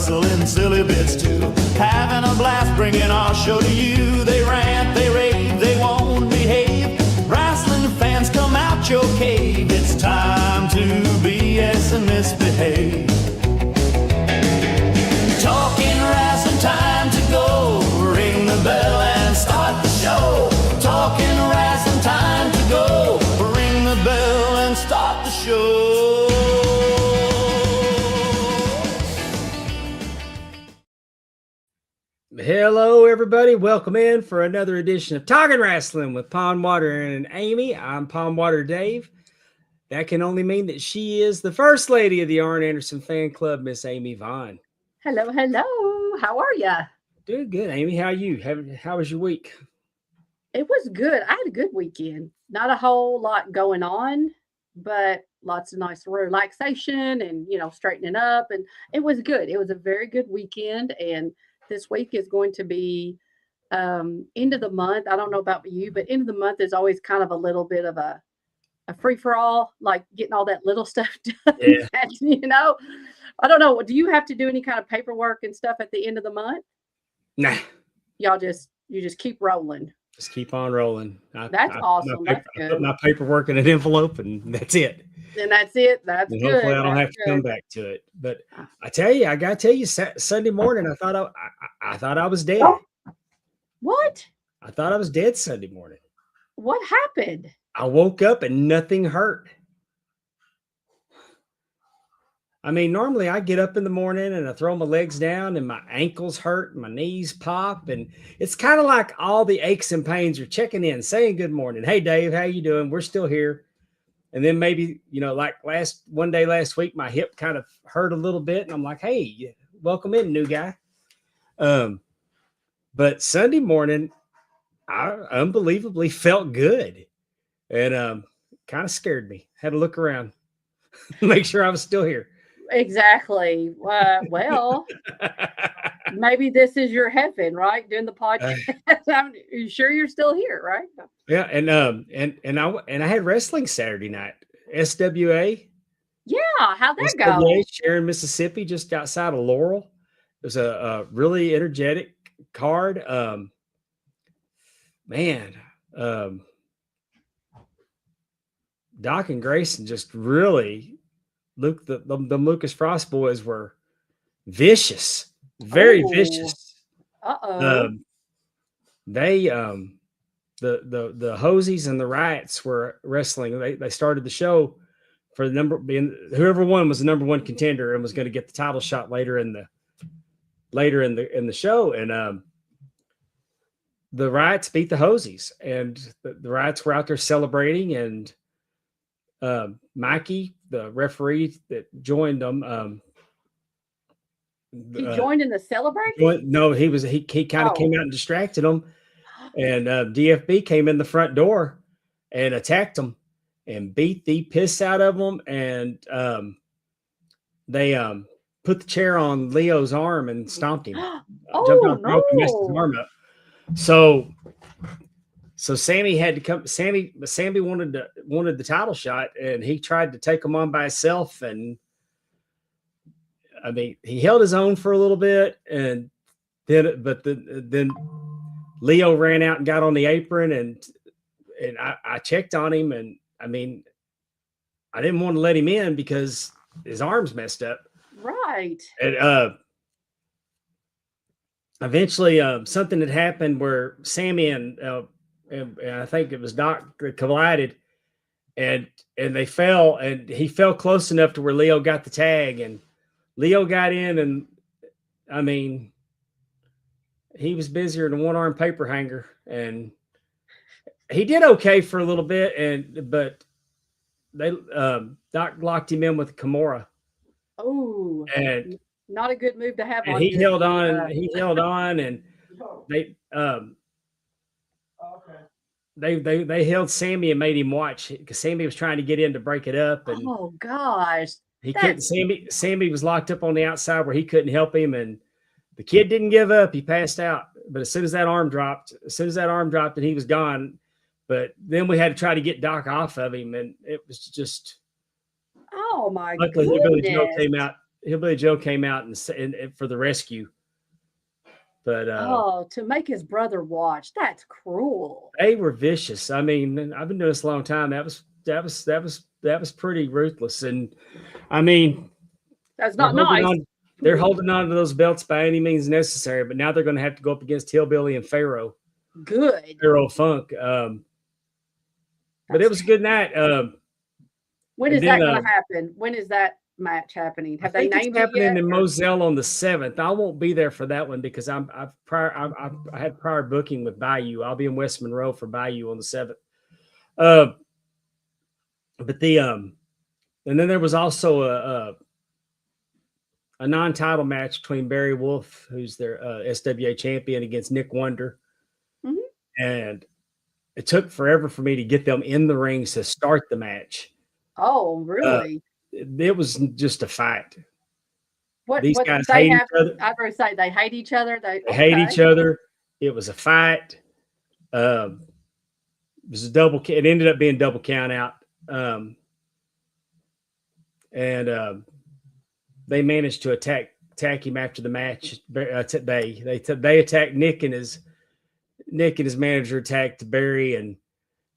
wrestling silly bits too. Having a blast bringing our show to you. They rant, they rave, they won't behave. Wrestling fans come out your cave. It's time to BS and misbehave. Talking wrestling, time to go. Ring the bell and start the show. Talking wrestling, time to go. Ring the bell and start the show. Hello, everybody. Welcome in for another edition of Talking Rasslin with Pondwater and Amy. I'm Pondwater Dave. That can only mean that she is the first lady of the Arn Anderson fan club, Miss Amy Vaughn. Hello, hello. How are you? Doing good, Amy. How are you? How was your week? It was good. I had a good weekend. Not a whole lot going on, but lots of nice relaxation and, straightening up. And it was good. It was a very good weekend. And this week is going to be end of the month. I don't know about you, but end of the month is always kind of a little bit of a free-for-all, like getting all that little stuff done. Yeah. I don't know. Do you have to do any kind of paperwork and stuff at the end of the month? Nah. You just keep rolling. Just keep on rolling. That's awesome. That's good. I put my paperwork in an envelope and that's it. And that's it. That's good. Hopefully I don't have to come back to it. But I gotta tell you, Sunday morning, I thought I was dead. What? I thought I was dead Sunday morning. What happened? I woke up and nothing hurt. I mean, normally I get up in the morning and I throw my legs down and my ankles hurt and my knees pop. And it's kind of like all the aches and pains are checking in, saying good morning. Hey, Dave, how you doing? We're still here. And then maybe, like one day last week, my hip kind of hurt a little bit. And I'm like, hey, welcome in, new guy. But Sunday morning, I unbelievably felt good. And kind of scared me. Had to look around, make sure I was still here. Exactly. Well, maybe this is your heaven, right? Doing the podcast. Are you sure you're still here, right? Yeah, and I had wrestling Saturday night. SWA. Yeah, how'd that go? Sharon, Mississippi, just outside of Laurel. It was a really energetic card. Doc and Grayson just really the Lucas Frost boys were vicious, very vicious. They the Hosies and the Riots were wrestling. They started the show for the whoever won was the number one contender and was going to get the title shot later in the show. And the Riots beat the Hosies, and the Riots were out there celebrating. And Mikey, the referee that joined them, he joined in the celebration? No, he kind of came out and distracted them. And DFB came in the front door and attacked them and beat the piss out of them. And they put the chair on Leo's arm and stomped him. Jumped on the rope and messed his arm up. So Sammy had to come. Sammy wanted the title shot, and he tried to take him on by himself. And I mean, he held his own for a little bit, and then Leo ran out and got on the apron, and I checked on him, and I mean, I didn't want to let him in because his arm's messed up. Right. And eventually, something had happened where Sammy and I think it was Doc that collided, and they fell, and he fell close enough to where Leo got the tag, and Leo got in, and I mean, he was busier than a one-arm paper hanger, and he did okay for a little bit, but they Doc locked him in with Kimura. Oh, and not a good move to have. And he held on. He held on, and they held Sammy and made him watch because Sammy was trying to get in to break it up. And oh gosh, he couldn't. Sammy was locked up on the outside where he couldn't help him, and the kid didn't give up. He passed out, but as soon as that arm dropped, and he was gone. But then we had to try to get Doc off of him, and it was just. Oh my luckily, goodness! Billy Joe came out Hillbilly Joe came out and for the rescue. But to make his brother watch, that's cruel. they were vicious. I mean, I've been doing this a long time. That was pretty ruthless. And I mean, That's not nice. They're holding on to those belts by any means necessary, but now they're going to have to go up against Hillbilly and Pharaoh. Good. Pharaoh Funk. But it was a good night. When is that going to happen? When is that match happening? Have they named it yet? It's happening in Moselle on the 7th. I won't be there for that one because I had prior booking with Bayou. I'll be in West Monroe for Bayou on the 7th. But and then there was also a non-title match between Barry Wolf, who's their SWA champion, against Nick Wonder. Mm-hmm. And it took forever for me to get them in the rings to start the match. Oh, really? It was just a fight. These guys hate each other. I was going to say they hate each other. They hate each other. It was a fight. It was a double. It ended up being double count out. They managed to attack him after the match. They attacked Nick and his manager attacked Barry and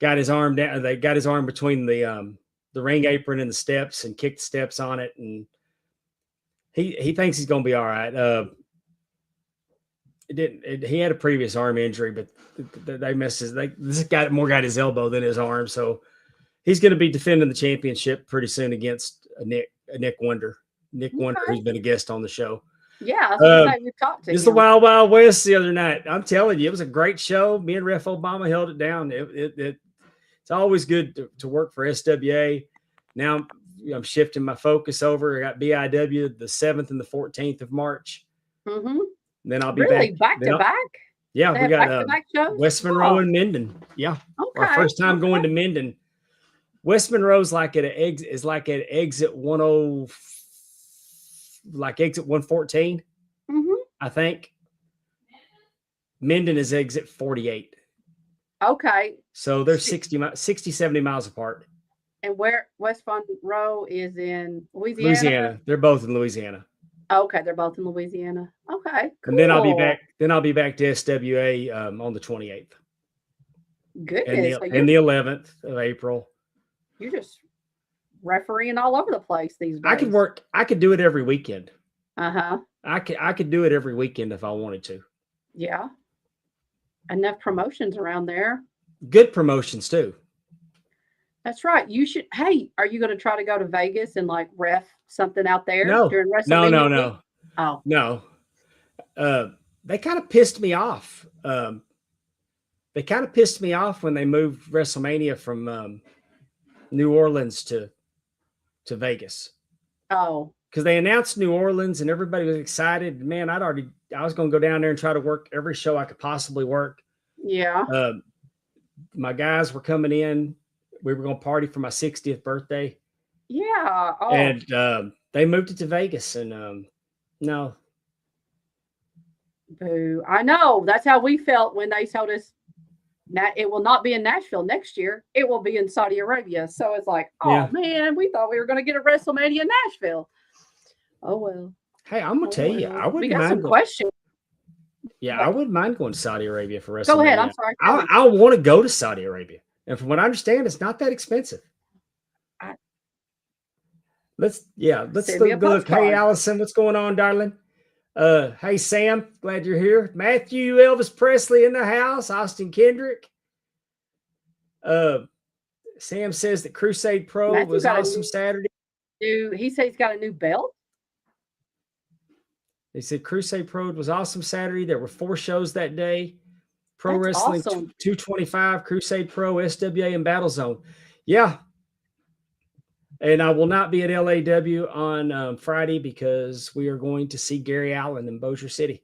got his arm down. They got his arm between the ring apron and the steps and kicked the steps on it. And he thinks he's going to be all right. He had a previous arm injury, but they messed this guy got his elbow than his arm. So he's going to be defending the championship pretty soon against Nick Wonder. Nick Wonder, who's been a guest on the show. Yeah, we talked to him. It's the Wild Wild West the other night. I'm telling you, it was a great show. Me and Ref Obama held it down. It's always good to work for SWA. Now I'm shifting my focus over. I got BIW the 7th and the 14th of March. Mm-hmm. Then I'll be back to back. Yeah, we got West Monroe and Minden. Yeah, okay. Our first time going to Minden. West Monroe's like at exit 10, like exit 114. Mm-hmm. I think. Minden is exit 48. Okay. So they're 60, 70 miles apart. And where West Monroe is in Louisiana? Louisiana. They're both in Louisiana. Okay, they're both in Louisiana. Okay, cool. And then I'll be back to SWA on the 28th. Goodness. And the 11th of April. You're just refereeing all over the place these days. I could do it every weekend. Uh-huh. I could do it every weekend if I wanted to. Yeah. Enough promotions around there. Good promotions too. That's right. You should. Hey, are you going to try to go to Vegas and like ref something out there during WrestleMania? No. Oh, no. They kind of pissed me off. They kind of pissed me off when they moved WrestleMania from New Orleans to Vegas. Oh, because they announced New Orleans and everybody was excited. Man, I was going to go down there and try to work every show I could possibly work. Yeah. My guys were coming in. We were going to party for my 60th birthday. Yeah. Oh. And they moved it to Vegas. And no. Boo. I know. That's how we felt when they told us it will not be in Nashville next year. It will be in Saudi Arabia. So it's like, man, we thought we were going to get a WrestleMania in Nashville. Oh, well. Hey, I'm going to tell you, I wouldn't mind. We got some questions. Yeah, I wouldn't mind going to Saudi Arabia for WrestleMania. Go ahead. I'm sorry. I want to go to Saudi Arabia. And from what I understand, it's not that expensive. Let's look. Hey, Allison, what's going on, darling? Hey, Sam, glad you're here. Matthew, Elvis Presley in the house. Austin Kendrick. Sam says that Crusade Pro was awesome Saturday. He said he's got a new belt. They said Crusade Pro was awesome Saturday. There were 4 shows that day. Pro Wrestling awesome. 225, Crusade Pro, SWA, and Battle Zone. Yeah. And I will not be at LAW on Friday because we are going to see Gary Allen in Bossier City.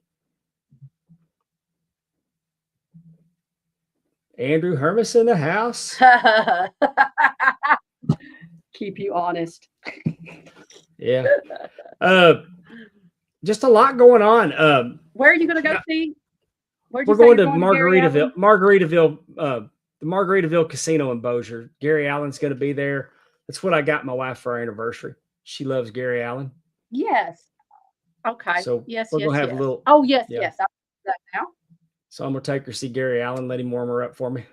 Andrew Hermes in the house. Keep you honest. Yeah. Just a lot going on. Where are you going to go see? We're going to Margaritaville. The Margaritaville Casino in Bossier. Gary Allen's going to be there. That's what I got my wife for our anniversary. She loves Gary Allen. Yes. Okay. So Yes, we're yes, gonna have a yes. little, Oh, yes, yeah. yes. I see that now. So I'm gonna take her see Gary Allen, let him warm her up for me.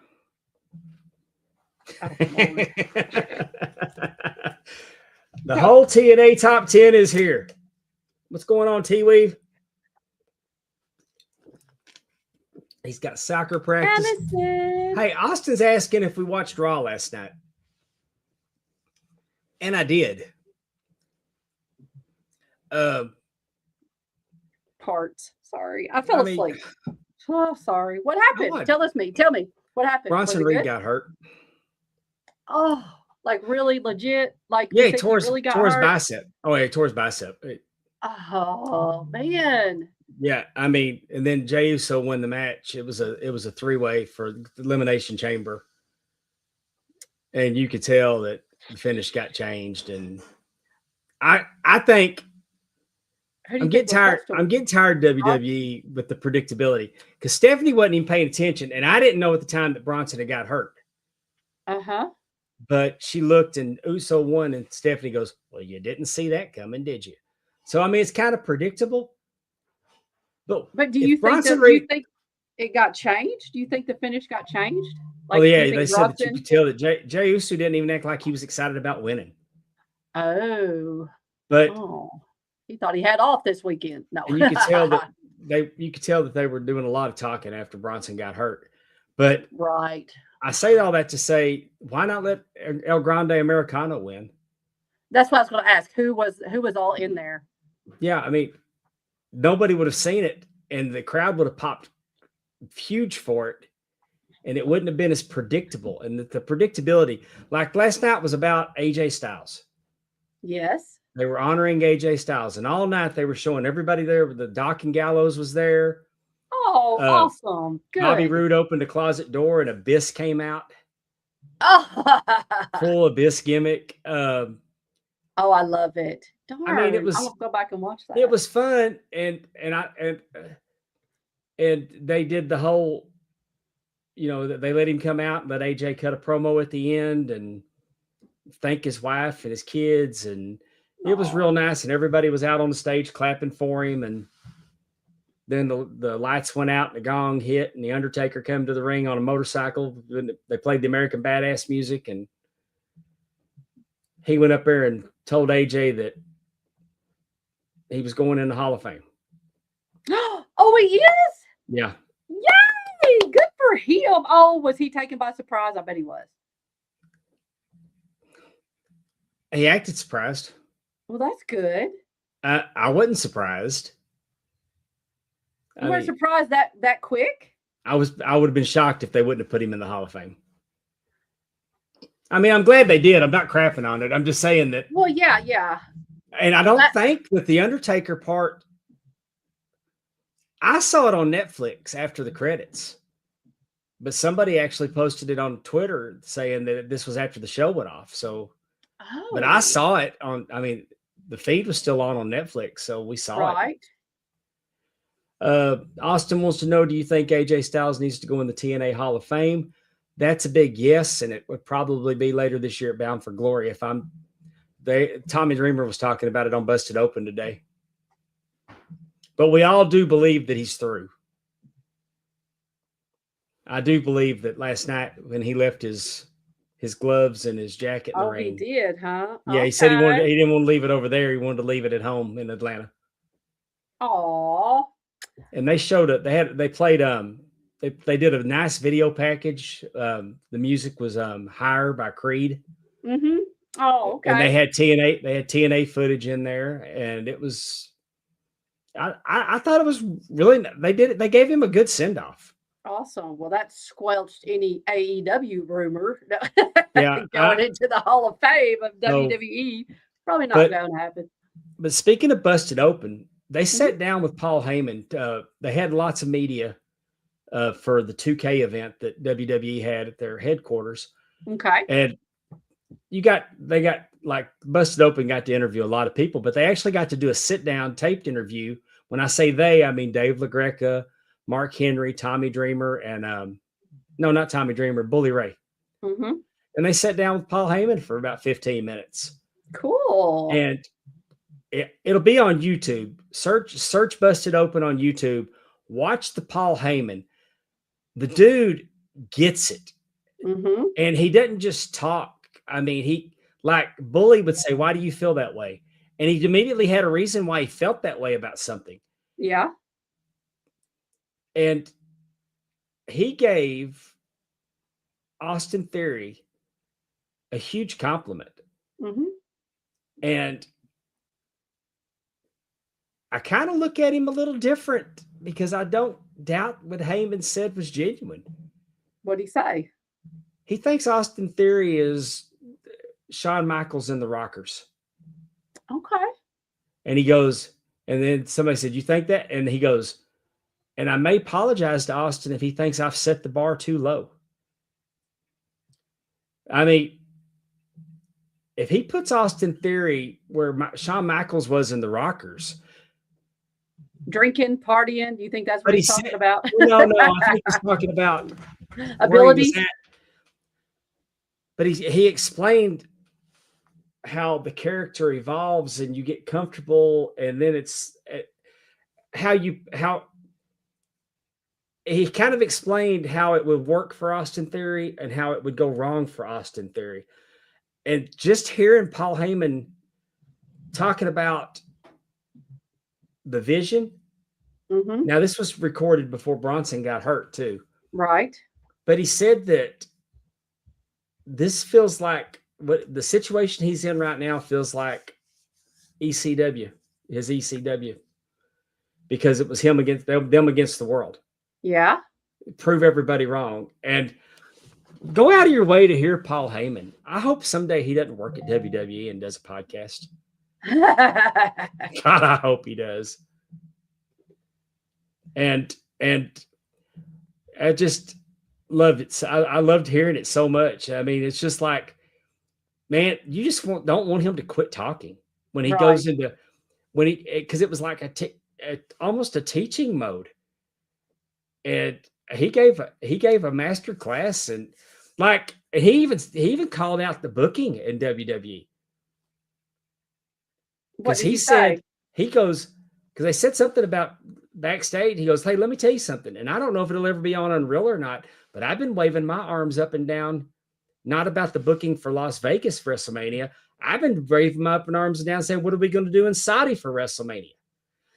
Oh, Lord. The whole TNA top 10 is here. What's going on, T-Weave? He's got soccer practice. Allison. Hey, Austin's asking if we watched Raw last night. And I did. Parts. Sorry. I fell asleep. Oh, sorry. What happened? what? Tell me. What happened? Bronson Was it Reed good? got hurt. Oh, like really legit? Like Yeah, you he think tore he his, really got tore his hurt? bicep. Oh, yeah, he tore his bicep. Oh man. Yeah, I mean, and then Jey Uso won the match. It was a three-way for the Elimination Chamber, and you could tell that the finish got changed. And I think Who do I'm you getting think was tired. supposed to I'm getting tired of WWE with the predictability because Stephanie wasn't even paying attention, and I didn't know at the time that Bronson had got hurt. Uh-huh. But she looked, and Uso won, and Stephanie goes, "Well, you didn't see that coming, did you?" So I mean, it's kind of predictable. But do if you think Bronson that do you Reed, think it got changed? Do you think the finish got changed? oh Like do yeah, you they think said that you Bronson? could tell that Jey Uso didn't even act like he was excited about winning. Oh. But Oh. He thought he had off this weekend. No. and you could tell that they were doing a lot of talking after Bronson got hurt. But Right. I say all that to say, why not let El Grande Americano win? That's what I was going to ask. Who was all in there? Yeah, I mean, nobody would have seen it, and the crowd would have popped huge for it, and it wouldn't have been as predictable. And the predictability, like last night, was about AJ Styles. Yes. They were honoring AJ Styles, and all night they were showing everybody there. The Doc and Gallows was there. Oh, awesome. Good. Bobby Roode opened a closet door, and Abyss came out. Oh. Full Abyss gimmick. Oh, I love it. Darn. I mean, it was. I'm gonna go back and watch that. It was fun, and they did the whole. You know, they let him come out and let AJ cut a promo at the end and thank his wife and his kids, and it was real nice. And everybody was out on the stage clapping for him, and then the lights went out and the gong hit, and the Undertaker came to the ring on a motorcycle. They played the American Badass music, and he went up there and told AJ that he was going in the Hall of Fame. Oh, he is? Yeah. Yay! Good for him. Oh, was he taken by surprise? I bet he was. He acted surprised. Well, that's good. I wasn't surprised. You weren't surprised that quick? I would have been shocked if they wouldn't have put him in the Hall of Fame. I mean, I'm glad they did. I'm not crapping on it. I'm just saying that. Well, yeah. And I don't think that the Undertaker part, I saw it on Netflix after the credits, but somebody actually posted it on Twitter saying that this was after the show went off. So, but I saw it the feed was still on Netflix, so we saw it. Austin wants to know, do you think AJ Styles needs to go in the TNA Hall of Fame? That's a big yes, and it would probably be later this year at Bound for Glory. Tommy Dreamer was talking about it on Busted Open today. But we all do believe that he's through. I do believe that last night when he left his gloves and his jacket in the ring. He did, huh? Yeah, okay. He said he didn't want to leave it over there. He wanted to leave it at home in Atlanta. Aw. And they showed it. They played they did a nice video package. The music was Higher by Creed. Mm-hmm. Oh, okay. And they had TNA footage in there, and it was I thought it was really, they gave him a good send-off. Awesome. Well, that squelched any AEW rumor Yeah, going into the Hall of Fame of WWE. Probably not going to happen. But speaking of Busted Open, they sat down with Paul Heyman. They had lots of media for the 2K event that WWE had at their headquarters. Okay. And they got like Busted Open got to interview a lot of people, but they actually got to do a sit-down taped interview. When I say they, I mean Dave LaGreca, Mark Henry, Tommy Dreamer, and no, not Tommy Dreamer, Bully Ray. Mm-hmm. And they sat down with Paul Heyman for about 15 minutes. Cool. And It'll be on YouTube. Search Busted Open on YouTube. Watch the Paul Heyman. The dude gets it. Mm-hmm. And he doesn't just talk. I mean, he, like Bully would say, why do you feel that way? And he immediately had a reason why he felt that way about something. Yeah. And he gave Austin Theory a huge compliment. Mm-hmm. And I kind of look at him a little different because I don't doubt what Heyman said was genuine. What'd he say? He thinks Austin Theory is Shawn Michaels in the Rockers. Okay. And he goes, and then somebody said, you think that? And he goes, and I may apologize to Austin if he thinks I've set the bar too low. I mean, if he puts Austin Theory where Shawn Michaels was in the Rockers. Drinking, partying, do you think that's what he's talking about? No, I think he's talking about ability. But he explained how the character evolves and you get comfortable, and then it's how he kind of explained how it would work for Austin Theory and how it would go wrong for Austin Theory. And just hearing Paul Heyman talking about the vision. Mm-hmm. Now, this was recorded before Bronson got hurt too. Right. But he said that this feels like what the situation he's in right now feels like his ECW, because it was him against them against the world. Yeah. Prove everybody wrong. And go out of your way to hear Paul Heyman. I hope someday he doesn't work at WWE and does a podcast. God, I hope he does. And I just loved it. I loved hearing it so much. I mean, it's just like, man, you just don't want him to quit talking when he goes into because it was like almost a teaching mode. And he gave a master class, and like he even called out the booking in WWE. Because he said, he goes, because they said something about backstage. He goes, hey, let me tell you something. And I don't know if it'll ever be on Unreal or not, but I've been waving my arms up and down, not about the booking for Las Vegas for WrestleMania. I've been waving my up and arms down saying, what are we going to do in Saudi for WrestleMania?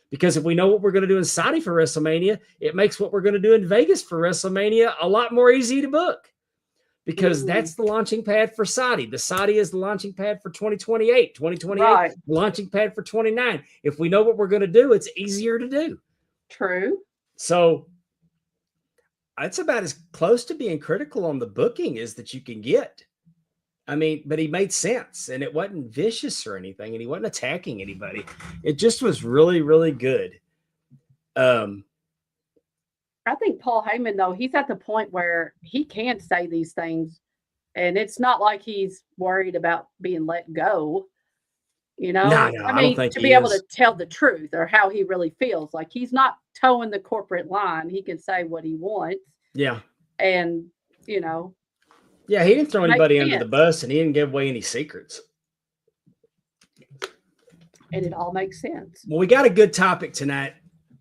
Because if we know what we're going to do in Saudi for WrestleMania, it makes what we're going to do in Vegas for WrestleMania a lot more easy to book. Because that's the launching pad for Saudi. The Saudi is the launching pad for 2028. 2028, the launching pad for 29. If we know what we're going to do, it's easier to do. True. So it's about as close to being critical on the booking as that you can get. I mean, but he made sense, and it wasn't vicious or anything, and he wasn't attacking anybody. It just was really, really good. I think Paul Heyman, though, he's at the point where he can say these things, and it's not like he's worried about being let go. You know, No, I mean, don't think to he be able is. to tell the truth or how he really feels. Like, he's not towing the corporate line. He can say what he wants. Yeah. And, you know. Yeah, he didn't throw anybody under the sense. bus, and he didn't give away any secrets. And it all makes sense. Well, we got a good topic tonight,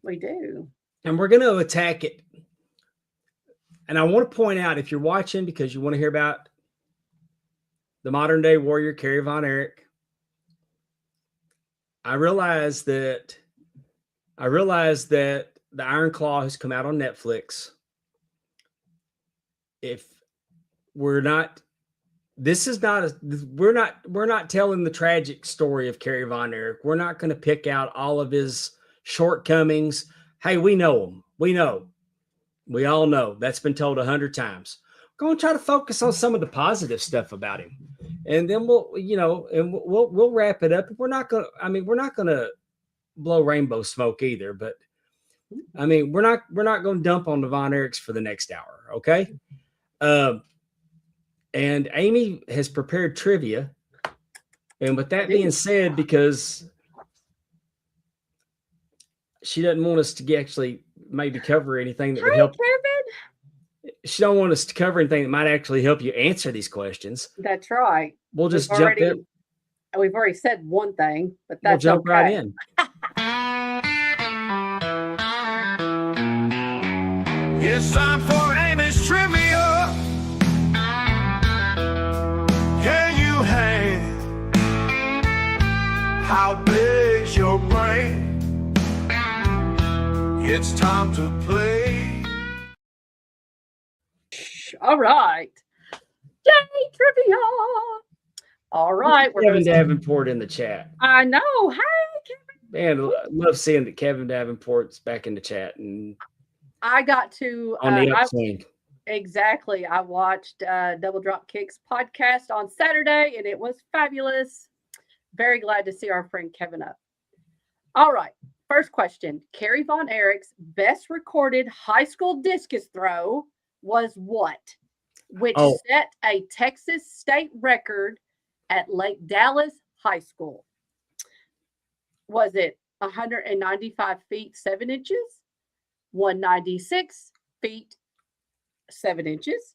We do. and we're going to attack it. And I want to point out, if you're watching because you want to hear about the modern day warrior, Kerry Von Erich, I realize that the Iron Claw has come out on Netflix. If we're not telling the tragic story of Kerry Von Erich. We're not going to pick out all of his shortcomings. Hey, we know him. We all know that's been told 100 times. We're going to try to focus on some of the positive stuff about him. And then we'll wrap it up. We're not going to blow rainbow smoke either, but I mean, we're not going to dump on the Von Erichs for the next hour. Okay. And Amy has prepared trivia. And with that being said, because she doesn't want us to actually maybe cover anything that would help. Kevin. She don't want us to cover anything that might actually help you answer these questions. That's right. We'll just jump in. We've already said one thing, but We'll that's jump right okay. in. It's time for Amy's trivia. Can you hang? How big's your brain? It's time to play. All right. Yay, trivia. All right. We're Kevin gonna Davenport in the chat. I know. Hey, Kevin. Man, I love seeing that Kevin Davenport's back in the chat and I got to on the upswing. exactly. I watched Double Drop Kicks podcast on Saturday, and it was fabulous. Very glad to see our friend Kevin up. All right. First question. Kerry Von Erich's best recorded high school discus throw was what? Which set a Texas state record at Lake Dallas High School. Was it 195 feet 7 inches, 196 feet 7 inches,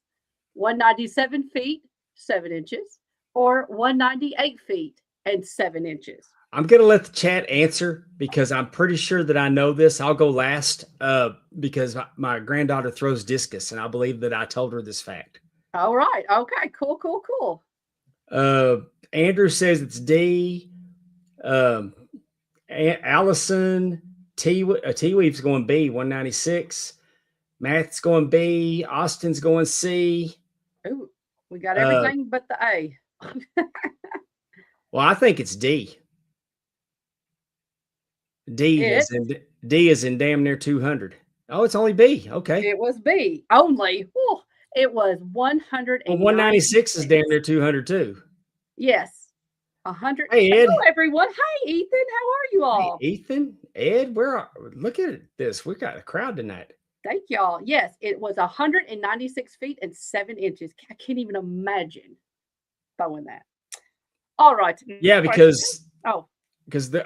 197 feet 7 inches, or 198 feet and 7 inches? I'm going to let the chat answer because I'm pretty sure that I know this. I'll go last because my granddaughter throws discus, and I believe that I told her this fact. All right. Okay. Cool, cool, cool. Andrew says it's D. Allison T-Weave's going B, 196. Matt's going B. Austin's going C. Ooh, we got everything but the A. Well, I think it's D. D is in damn near 200. Oh, it's only B. Okay. It was B only. Whew, it was 100. Well, 196 is damn near 200 too. Yes. 100. Hey, Ed. Hello, everyone. Hey, Ethan. How are you all? Hey, Ethan, Ed, look at this. We got a crowd tonight. Thank y'all. Yes, it was 196 feet and 7 inches. I can't even imagine throwing that. All right. Yeah, because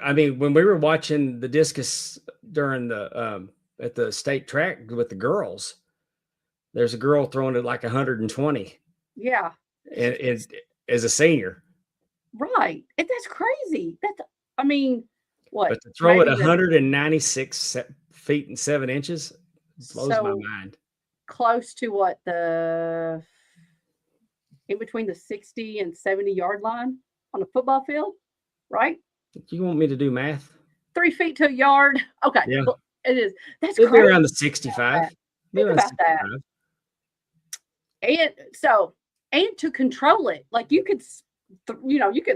I mean, when we were watching the discus during the at the state track with the girls, there's a girl throwing it like 120. Yeah. And as a senior. Right. And that's crazy. I mean, what? But to throw it 196 feet and 7 inches blows my mind. Close to what, in between the 60 and 70 yard line on a football field, right? You want me to do math? 3 feet to a yard. Okay. Yeah. Well, it is. That's It'd crazy. be around the 65. Think about that. And to control it, like you could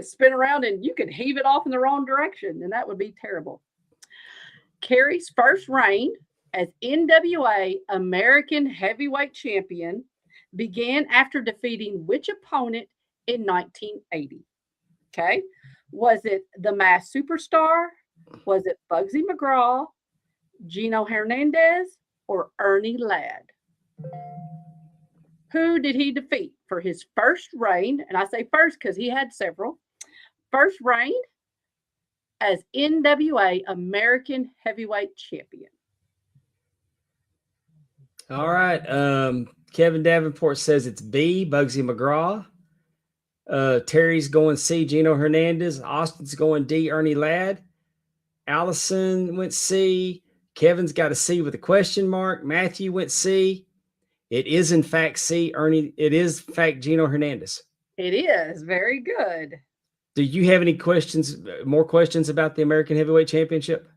spin around and you could heave it off in the wrong direction, and that would be terrible. Kerry's first reign as NWA American Heavyweight Champion began after defeating which opponent in 1980? Okay. Was it the Masked Superstar? Was it Bugsy McGraw, Gino Hernandez, or Ernie Ladd? Who did he defeat for his first reign? And I say first because he had several. First reign as NWA American Heavyweight Champion. All right. Kevin Davenport says it's B, Bugsy McGraw. Terry's going C, Gino Hernandez. Austin's going D, Ernie Ladd. Allison went C. Kevin's got a C with a question mark. Matthew went C. It is, in fact, C, Ernie. It is, in fact, Gino Hernandez. It is. Very good. Do you have any questions, more questions about the American Heavyweight Championship?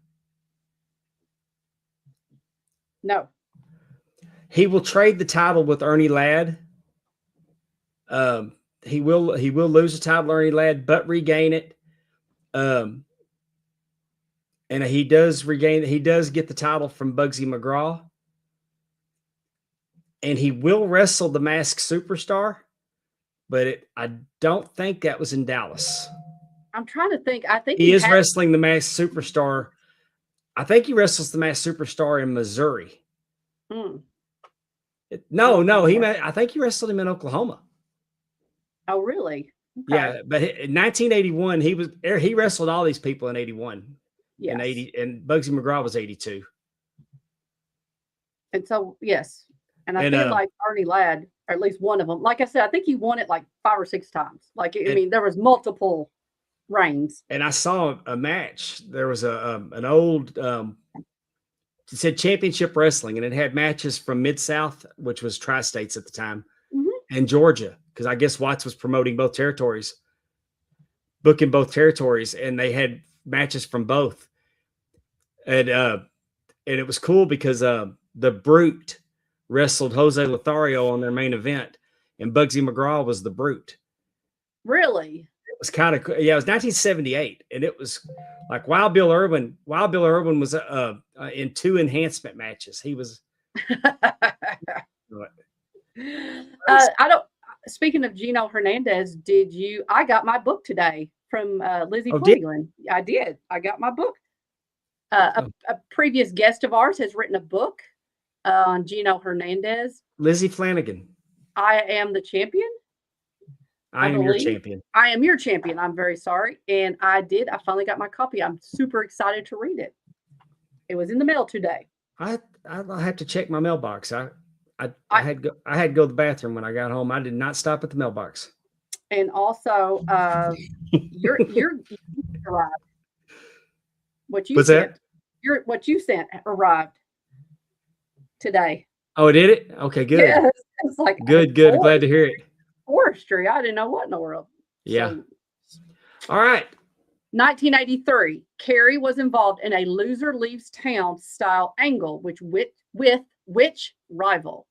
No. He will trade the title with Ernie Ladd. He will lose the title to Ernie Ladd, but regain it. And he does get the title from Bugsy McGraw. And he will wrestle the Masked Superstar, but I don't think that was in Dallas. I'm trying to think. I think he is wrestling the Masked Superstar. I think he wrestles the Masked Superstar in Missouri. Hmm. I think he wrestled him in Oklahoma. Oh, really? Okay. Yeah, but in 1981, he wrestled all these people in 81. Yes. And Bugsy McGraw was 82. And so, yes. And I feel like Ernie Ladd, or at least one of them, like I said, I think he won it like 5 or 6 times. Like, I mean, there was multiple Reigns. and I saw a match. There was an old it said Championship Wrestling, and it had matches from Mid-South, which was Tri-States at the time, and Georgia, because I guess Watts was promoting both territories, booking both territories, and they had matches from both. And it was cool because the Brute wrestled Jose Lothario on their main event, and Bugsy McGraw was the Brute. Really? It was kind of, yeah, it was 1978, and it was like Wild Bill Irwin was in 2 enhancement matches. He was. I don't. Speaking of Gino Hernandez, I got my book today from Lizzie Flanagan. I did. I got my book. A previous guest of ours has written a book on Gino Hernandez. Lizzie Flanagan. I am the champion. I am your champion. I am your champion. I'm very sorry. And I finally got my copy. I'm super excited to read it. It was in the mail today. I'll have to check my mailbox. I had to go to the bathroom when I got home. I did not stop at the mailbox. And also, your arrived. What you sent arrived today. Oh, did it? Okay, good. Yes, it's like good. Glad to hear it. Forestry. I didn't know what in the world. Yeah. All right. 1983. Kerry was involved in a loser leaves town style angle, with which rival?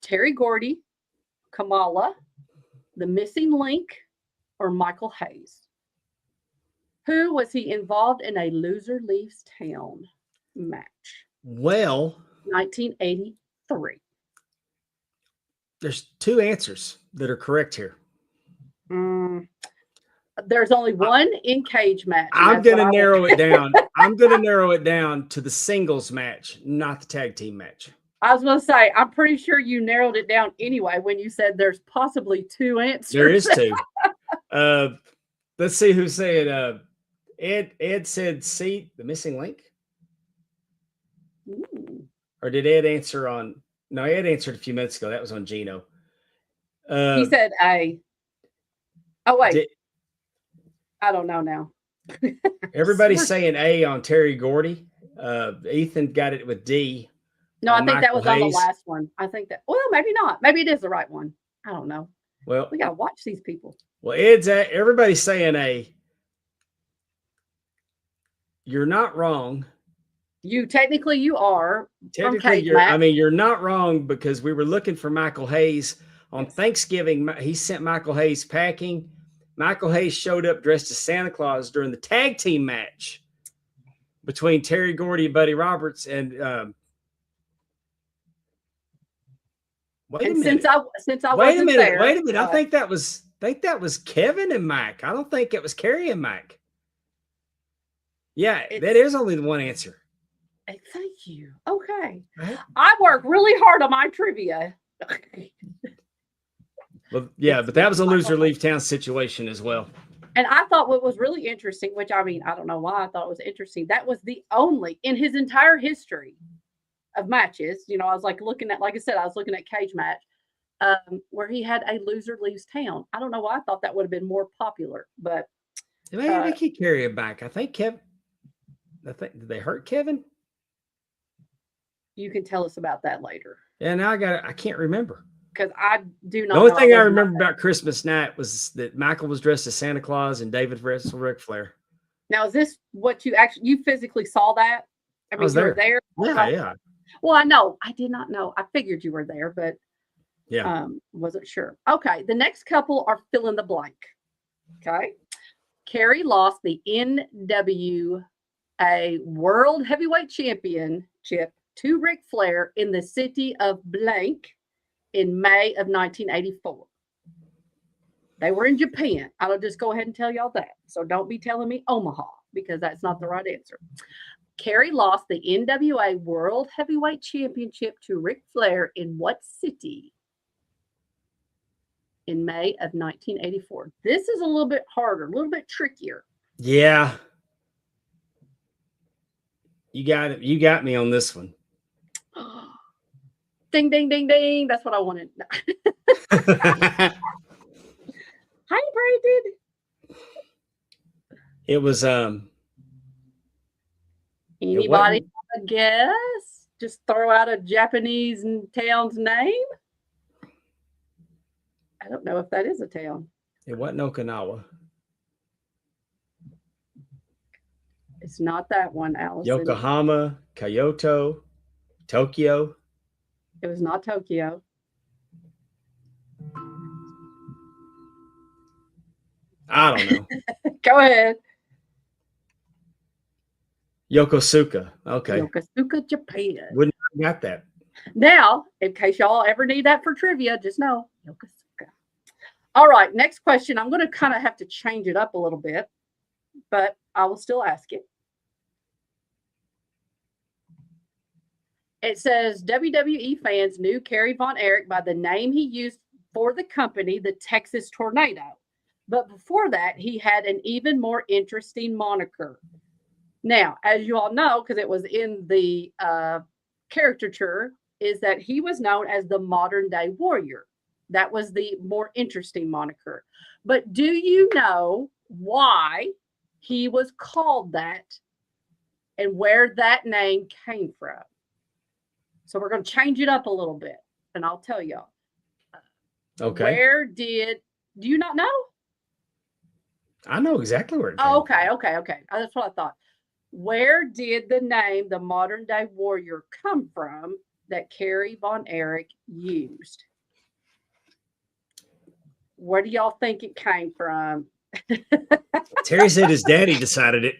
Terry Gordy, Kamala, the Missing Link, or Michael Hayes? Who was he involved in a loser leaves town match? Well, 1983. There's 2 answers that are correct here. There's only one in cage match. I'm going to narrow it down. I'm going to narrow it down to the singles match, not the tag team match. I was going to say, I'm pretty sure you narrowed it down anyway when you said there's possibly 2 answers. There is 2. Let's see who said Ed said C, the Missing Link. Ooh. Or did Ed answer on? No, Ed answered a few minutes ago. That was on Gino. He said A. Oh, wait. I don't know now. Everybody's saying A on Terry Gordy. Ethan got it with D. No, I think Michael that was Hayes. on the last one. I think that, well, maybe not. Maybe it is the right one. I don't know. Well, we got to watch these people. Well, everybody's saying A. You're not wrong. You are. Technically, you're not wrong, because we were looking for Michael Hayes on Thanksgiving. He sent Michael Hayes packing. Michael Hayes showed up dressed as Santa Claus during the tag team match between Terry Gordy and Buddy Roberts. And since I wait a minute, there, wait a minute. I think that was Kevin and Mike. I don't think it was Kerry and Mike. Yeah, that is only the one answer. Thank you. Okay. I work really hard on my trivia. Well, yeah, but that was a loser leave town situation as well. And I thought what was really interesting, which I don't know why I thought it was interesting, that was the only in his entire history of matches. I was like I said, I was looking at cage match where he had a loser leaves town. I don't know why I thought that would have been more popular, but maybe they keep Kerry back. I think did they hurt Kevin? You can tell us about that later. Yeah, now I can't remember. Because I do not. The only thing I remember about Christmas night was that Michael was dressed as Santa Claus and David wrestled Ric Flair. Now, is this what you physically saw that? I mean, you were there? Yeah. Well, I know. I did not know. I figured you were there, but wasn't sure. Okay. The next couple are fill in the blank. Okay. Kerry lost the NWA World Heavyweight Championship to Ric Flair in the city of blank in May of 1984. They were in Japan. I'll just go ahead and tell y'all that. So don't be telling me Omaha, because that's not the right answer. Kerry lost the NWA World Heavyweight Championship to Ric Flair in what city? In May of 1984. This is a little bit harder, a little bit trickier. Yeah. You got it. You got me on this one. Ding, ding, ding, ding. That's what I wanted. Hi, Brandon. It was Anybody wasn't- have a guess? Just throw out a Japanese town's name. I don't know if that is a town. it wasn't Okinawa. It's not that one, Allison. Yokohama, Kyoto, Tokyo. It was not Tokyo. I don't know. Go ahead. Yokosuka. Okay. Yokosuka, Japan. Wouldn't have got that. Now, in case y'all ever need that for trivia, just know Yokosuka. All right, next question. I'm going to kind of have to change it up a little bit, but I will still ask it. It says WWE fans knew Kerry Von Erich by the name he used for the company, the Texas Tornado. But before that, he had an even more interesting moniker. Now, as you all know, because it was in the caricature, is that he was known as the Modern Day Warrior. That was the more interesting moniker. But do you know why he was called that and where that name came from? So we're going to change it up a little bit, and I'll tell y'all. Okay. Do you not know? I know exactly where it came Oh, okay. That's what I thought. Where did the name, the Modern Day Warrior, come from that Kerry Von Erich used? Where do y'all think it came from? Terry said his daddy decided it.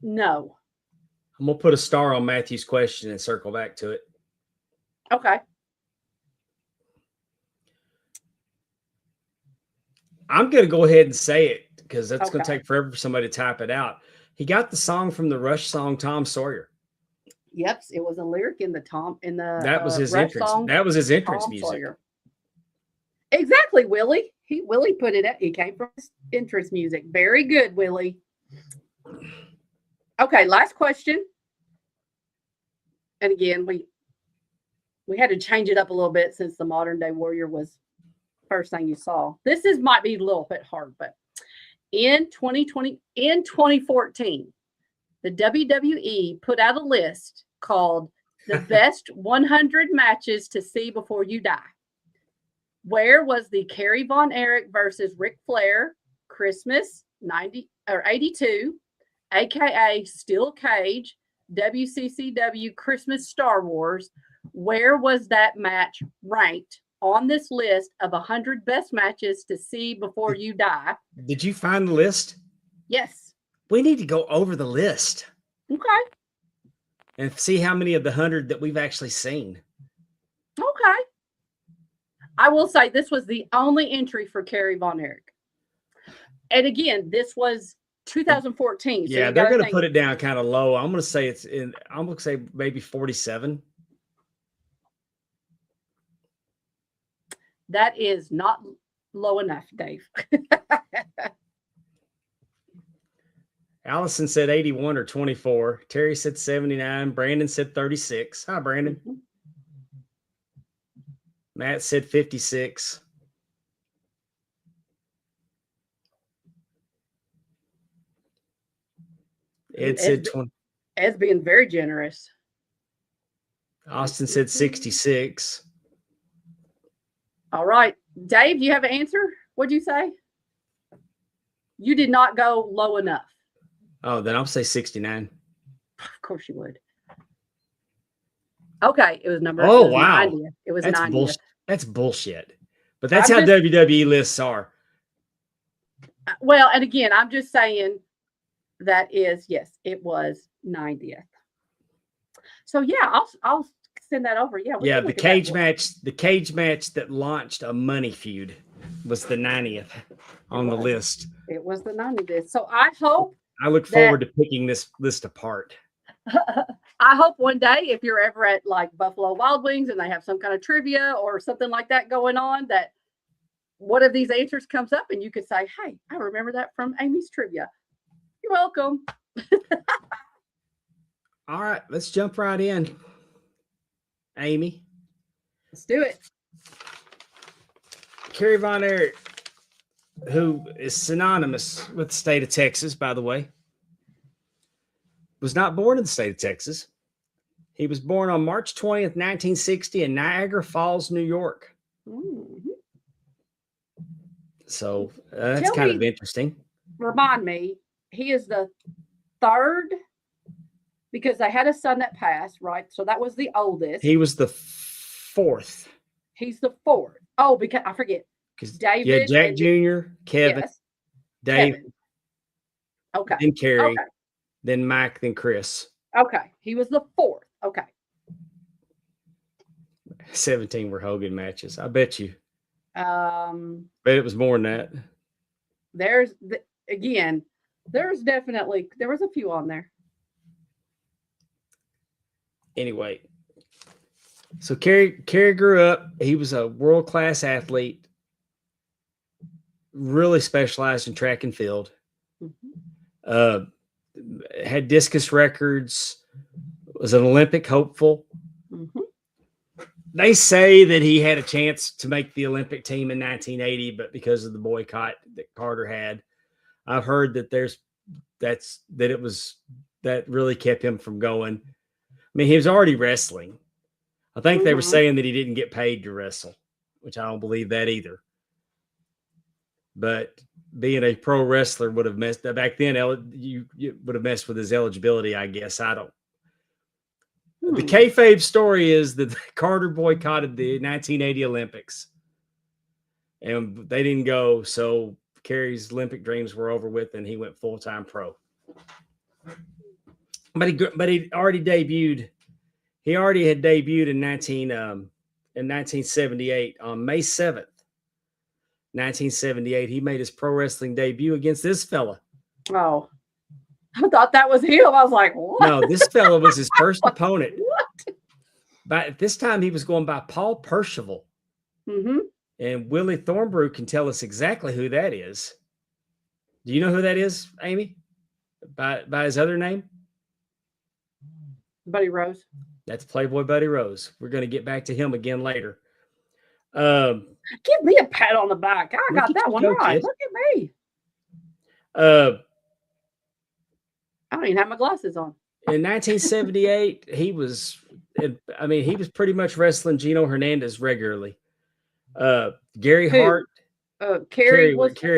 No. I'm going to put a star on Matthew's question and circle back to it. Okay. I'm going to go ahead and say it because that's going to Okay. take forever for somebody to type it out. He got the song from the Rush song Tom Sawyer. Yep, it was a lyric in the That was his Rush entrance. song, That was his entrance Tom music. Sawyer. Exactly, Willie. Willie put it at. He came from his entrance music. Very good, Willie. Okay, last question. And again, we had to change it up a little bit since the Modern Day Warrior was first thing you saw. Might be a little bit hard, but in 2014, the WWE put out a list called the best 100 matches to see before you die. Where was the Kerry Von Erich versus Ric Flair Christmas 82, aka Steel Cage, WCCW Christmas Star Wars? Where was that match ranked on this list of 100 best matches to see before you die? Did you find the list? Yes. We need to go over the list Okay. and see how many of the 100 that we've actually seen. Okay. I will say this was the only entry for Kerry Von Erich. And again, this was 2014. Yeah, they're going to put it down kind of low. I'm going to say I'm going to say maybe 47. That is not low enough, Dave. Allison said 81 or 24. Terry said 79. Brandon said 36. Hi, Brandon. Mhm. Matt said 56. Ed said 20. Ed's being very generous. Austin said 66. All right. Dave, you have an answer? What'd you say? You did not go low enough. Oh, then I'll say 69. Of course you would. Okay. It was number. Oh, it was wow. 90th. It was That's 90th. bullshit. That's bullshit. But that's I'm how just- WWE lists are. Well, and again, I'm just saying that is, yes, it was 90th. So yeah, I'll send that over. Yeah. we Yeah, can the look at that cage one. match, the cage match that launched a money feud was the 90th on the was. list. It was the 90th. So I hope I look forward to picking this list apart. I hope one day if you're ever at like Buffalo Wild Wings and they have some kind of trivia or something like that going on, that one of these answers comes up and you could say, hey, I remember that from Amy's trivia. You're welcome. All right, let's jump right in. Amy. Let's do it. Kerry Von Erich. who is synonymous with the state of Texas, by the way, was not born in the state of Texas. He was born on March 20th, 1960 in Niagara Falls, New York. Mhm. So that's Tell kind me- of interesting. Remind me, he is the third because they had a son that passed, right? So that was the oldest. He was the fourth. He's the fourth. Oh, because I forget. Because David Jack and- Jr., Kevin, Yes, Dave, Kevin. Okay. then Kerry, Okay. then Mike, then Chris. Okay. He was the fourth. Okay. 17 were Hogan matches. I bet you. Um, Bet it was more than that. there's again, there's definitely there was a few on there. Anyway, so Kerry grew up. He was a world-class athlete, really specialized in track and field. Mhm. Had discus records, was an Olympic hopeful. Mhm. They say that he had a chance to make the Olympic team in 1980, but because of the boycott that Carter had, I've heard that that really kept him from going. I mean, he was already wrestling. I think they were Mhm. saying that he didn't get paid to wrestle, which I don't believe that either. But being a pro wrestler would have messed back then. You would have messed with his eligibility, I guess. I don't. The kayfabe story is that Carter boycotted the 1980 Olympics, and they didn't go. So Kerry's Olympic dreams were over with, and he went full-time pro. But he already debuted. He already had debuted in 1978 on May 7th, 1978. He made his pro wrestling debut against this fella. Oh, I thought that was him. I was like, what? No, this fella was his first opponent. What? But at this time, he was going by Paul Percival. Mm-hmm. And Willie Thornbrew can tell us exactly who that is. Do you know who that is, Amy? By his other name? Buddy Rose. That's Playboy Buddy Rose. We're going to get back to him again later. Give me a pat on the back. I Look got at that you one go, right. kid. Look at me. I don't even have my glasses on. In 1978, he was pretty much wrestling Gino Hernandez regularly. Gary Who? Hart. Kerry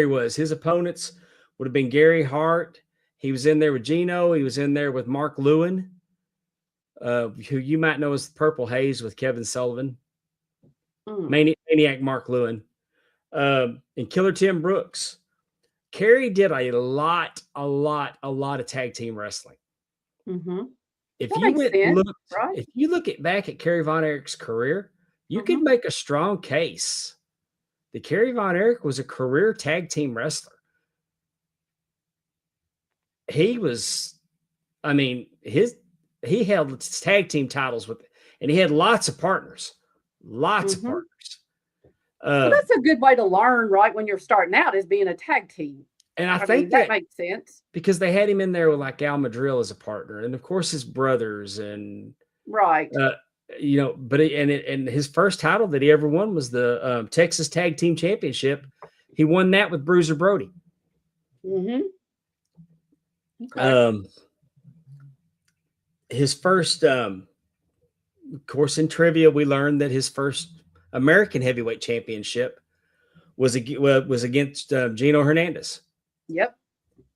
was. His opponents would have been Gary Hart. He was in there with Gino. He was in there with Mark Lewin, who you might know as Purple Haze with Kevin Sullivan. Maniac Mark Lewin. And Killer Tim Brooks. Kerry did a lot of tag team wrestling. Mm-hmm. If Right? If you look back at Kerry Von Erich's career, you could make a strong case that Kerry Von Erich was a career tag team wrestler. He was, he held tag team titles and he had lots of partners. Lots of partners. Well, that's a good way to learn, right? When you're starting out, is being a tag team. And I mean, think that makes sense. Because they had him in there with like Al Madrill as a partner, and of course his brothers, and right. But his first title that he ever won was the Texas Tag Team Championship. He won that with Bruiser Brody. Mm-hmm. Okay. His first, of course, in trivia, we learned that his first American Heavyweight Championship was against Gino Hernandez. Yep.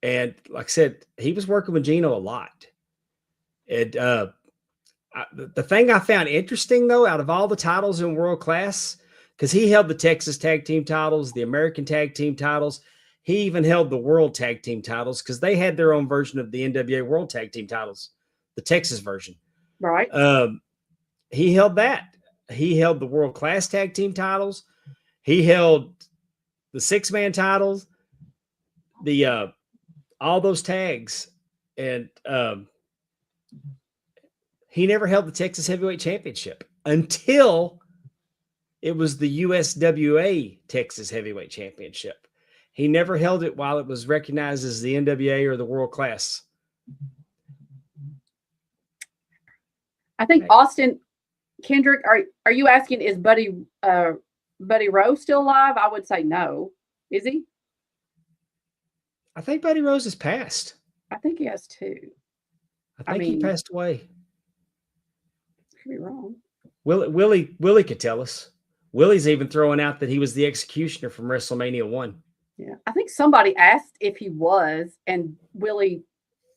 And like I said, he was working with Gino a lot. And the thing I found interesting, though, out of all the titles in world class, because he held the Texas Tag Team titles, the American Tag Team titles, he even held the World Tag Team titles because they had their own version of the NWA World Tag Team titles, the Texas version. Right. He held that. He held the World Class Tag Team titles. He held the 6-man titles, all those tags, and he never held the Texas Heavyweight Championship until it was the USWA Texas Heavyweight Championship. He never held it while it was recognized as the NWA or the World Class. I think Austin Kendrick, are you asking, is Buddy Rowe still alive? I would say no. Is he? I think Buddy Rose has passed. I think he has two. I think he mean, passed away. Could be wrong. Willie could tell us. Willie's even throwing out that he was the executioner from WrestleMania 1. Yeah. I think somebody asked if he was, and Willie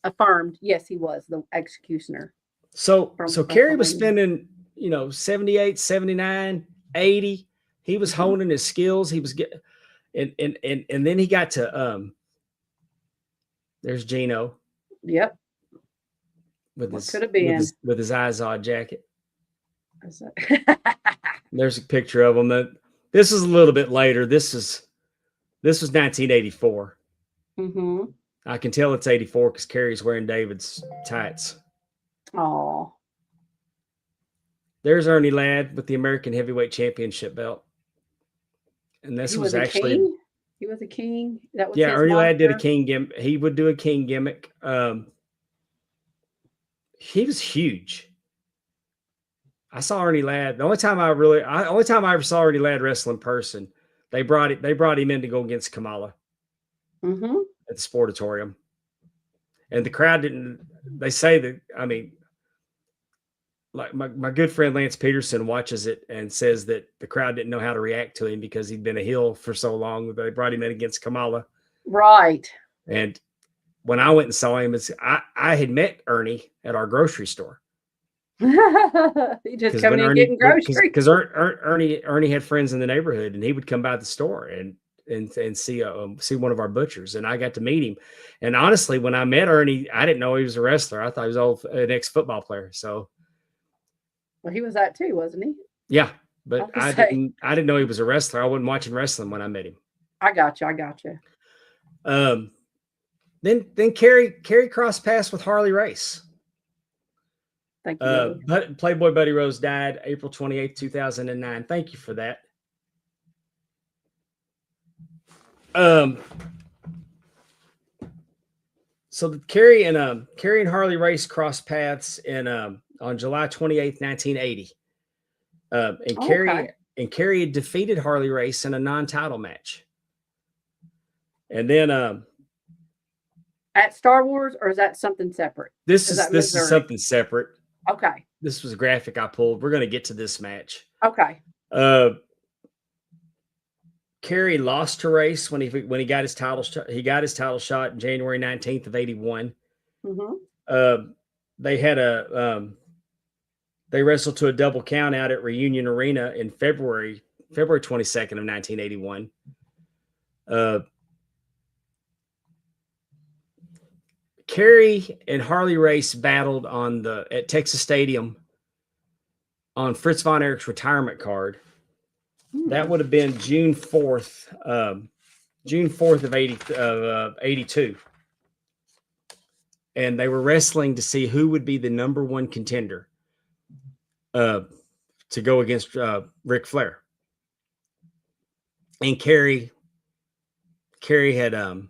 affirmed, yes, he was the executioner. So Kerry was WrestleMania. spending, 78, 79, 80. He was honing his skills. He was getting, and then he got to there's Gino Yep. with What his could have been. with his Izod jacket. Is that- There's a picture of him. This is a little bit later. This was 1984. Mhm. I can tell it's 84 because Kerry's wearing David's tights. Oh. There's Ernie Ladd with the American Heavyweight Championship belt. And this He was a actually king? He was a king. That was yeah, his Ernie Ladd did a moniker? king gimmick. He would do a king gimmick. He was huge. I saw Ernie Ladd. The only time I ever saw Ernie Ladd wrestle in person, they brought him in to go against Kamala Mhm. at the Sportatorium. And the crowd didn't, they say that, I mean, like my good friend Lance Peterson watches it and says that the crowd didn't know how to react to him because he'd been a heel for so long. They brought him in against Kamala. Right. And when I went and saw him, I had met Ernie at our grocery store. He just coming in getting groceries. Because Ernie had friends in the neighborhood, and he would come by the store and see one of our butchers, and I got to meet him. And honestly, when I met Ernie, I didn't know he was a wrestler. I thought he was an ex-football player. So, Well, he was that too, wasn't he? yeah, but I I was gonna didn't know he was a wrestler. I wasn't watching wrestling when I met him. I got you. Then Kerry crossed paths with Harley Race. Thank you. But Playboy Buddy Rose died April 28th, 2009. Thank you for that. So Kerry and Harley Race crossed paths on July 28th, 1980. And Kerry had defeated Harley Race in a non-title match. And then At Star Wars, or is that something separate? this Is is that this is Missouri? something separate. Okay. This was a graphic I pulled. We're going to get to this match. Okay. Kerry lost to Race when he got his title shot. He got his title shot in January 19th of 81. Mm-hmm. They wrestled to a double count out at Reunion Arena in February 22nd of 1981. Kerry and Harley Race battled at Texas Stadium on Fritz Von Erich's retirement card. That would have been June 4th of 82. And they were wrestling to see who would be the number one contender to go against Ric Flair. And Kerry won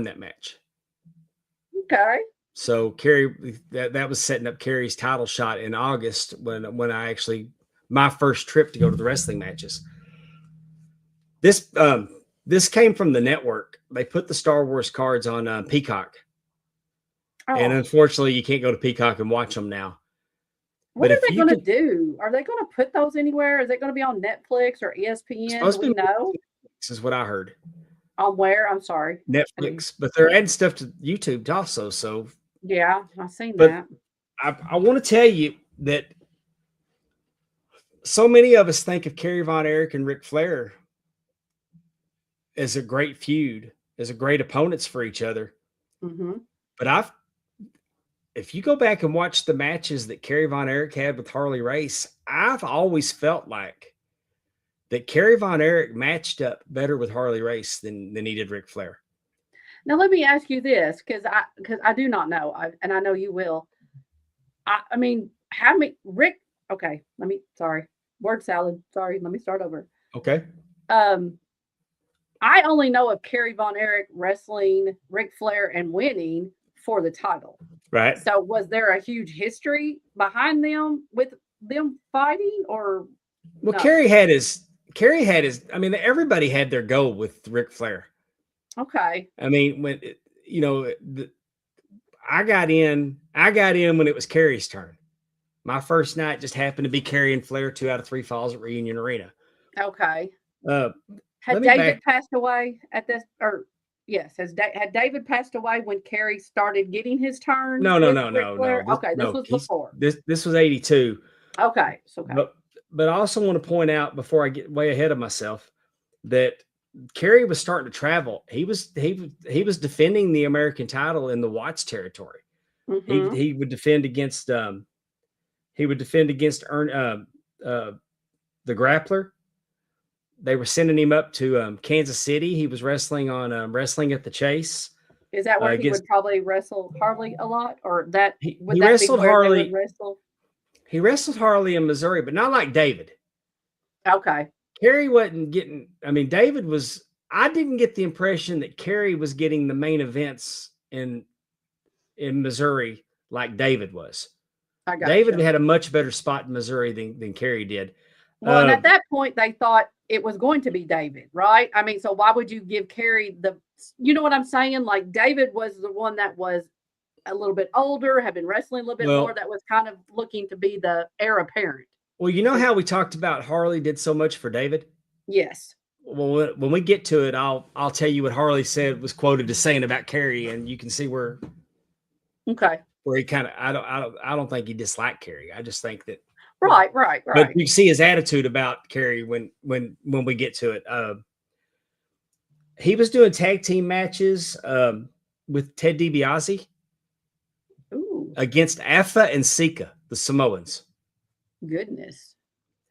that match. Okay. So Kerry, that was setting up Kerry's title shot in August when I actually, my first trip to go to the wrestling matches. This came from the network. They put the Star Wars cards on Peacock. Oh. And unfortunately, you can't go to Peacock and watch them now. What but are if they you going to could- do? Are they going to put those anywhere? Is it going to be on Netflix or ESPN? Supposed Do to we be- know? This is what I heard. On where? I'm sorry. Netflix, but they're adding stuff to YouTube also. So Yeah, I've seen But- that. I want to tell you that so many of us think of Kerry Von Erich and Ric Flair as a great feud, as a great opponents for each other. Mm-hmm. But if you go back and watch the matches that Kerry Von Erich had with Harley Race, I've always felt like that Kerry Von Erich matched up better with Harley Race than he did Ric Flair. Now let me ask you this, because I do not know, and I know you will. I mean, how many Okay, word salad. Sorry, let me start over. Okay. I only know of Kerry Von Erich wrestling Ric Flair and winning for the title. Right. So was there a huge history behind them with them fighting, or Well, no? Kerry had his, I mean, everybody had their go with Ric Flair. Okay. I mean, I got in when it was Kerry's turn. My first night just happened to be Kerry and Flair 2 out of 3 falls at Reunion Arena. Okay. Uh, Had Let me David back. passed away at this, or yes, had David passed away when Kerry started getting his turn No, with Ric Flair? This, Okay, this no. was before. This was 82. Okay, so okay. But I also want to point out before I get way ahead of myself that Kerry was starting to travel. He was defending the American title in the Watts territory. Mhm. He would defend against the Grappler. They were sending him up to Kansas City. He was wrestling on Wrestling at the Chase. Is that where he Against would probably wrestle Harley a lot, or that he would that be wrestled where they Harley. would wrestle? He wrestled Harley in Missouri, but not like David. Okay. Kerry wasn't getting. I mean, David was. I didn't get the impression that Kerry was getting the main events in Missouri like David was. I got David you. had a much better spot in Missouri than Kerry did. Well, and at that point, they thought it was going to be David, right? I mean, so why would you give Kerry you know what I'm saying? Like David was the one that was a little bit older, had been wrestling a little bit more, that was kind of looking to be the heir apparent. Well, you know how we talked about Harley did so much for David? Yes. Well, when we get to it, I'll tell you what Harley was quoted as saying about Kerry, and you can see where he kind of I don't think he disliked Kerry. I just think that right. But you see his attitude about Kerry when we get to it. He was doing tag team matches with Ted DiBiase against Afa and Sika, the Samoans. Goodness.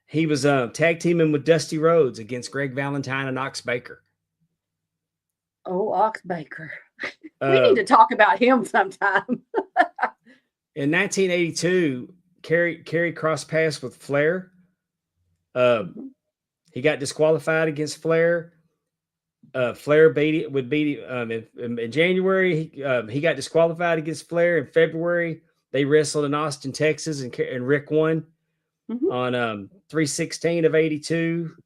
He was tag teaming with Dusty Rhodes against Greg Valentine and Ox Baker. Oh, Ox Baker. We need to talk about him sometime. In 1982, Kerry crossed paths with Flair. He got disqualified against Flair. Flair would beat him in January. He got disqualified against Flair. In February, they wrestled in Austin, Texas, and Rick won on 3/16 of 82.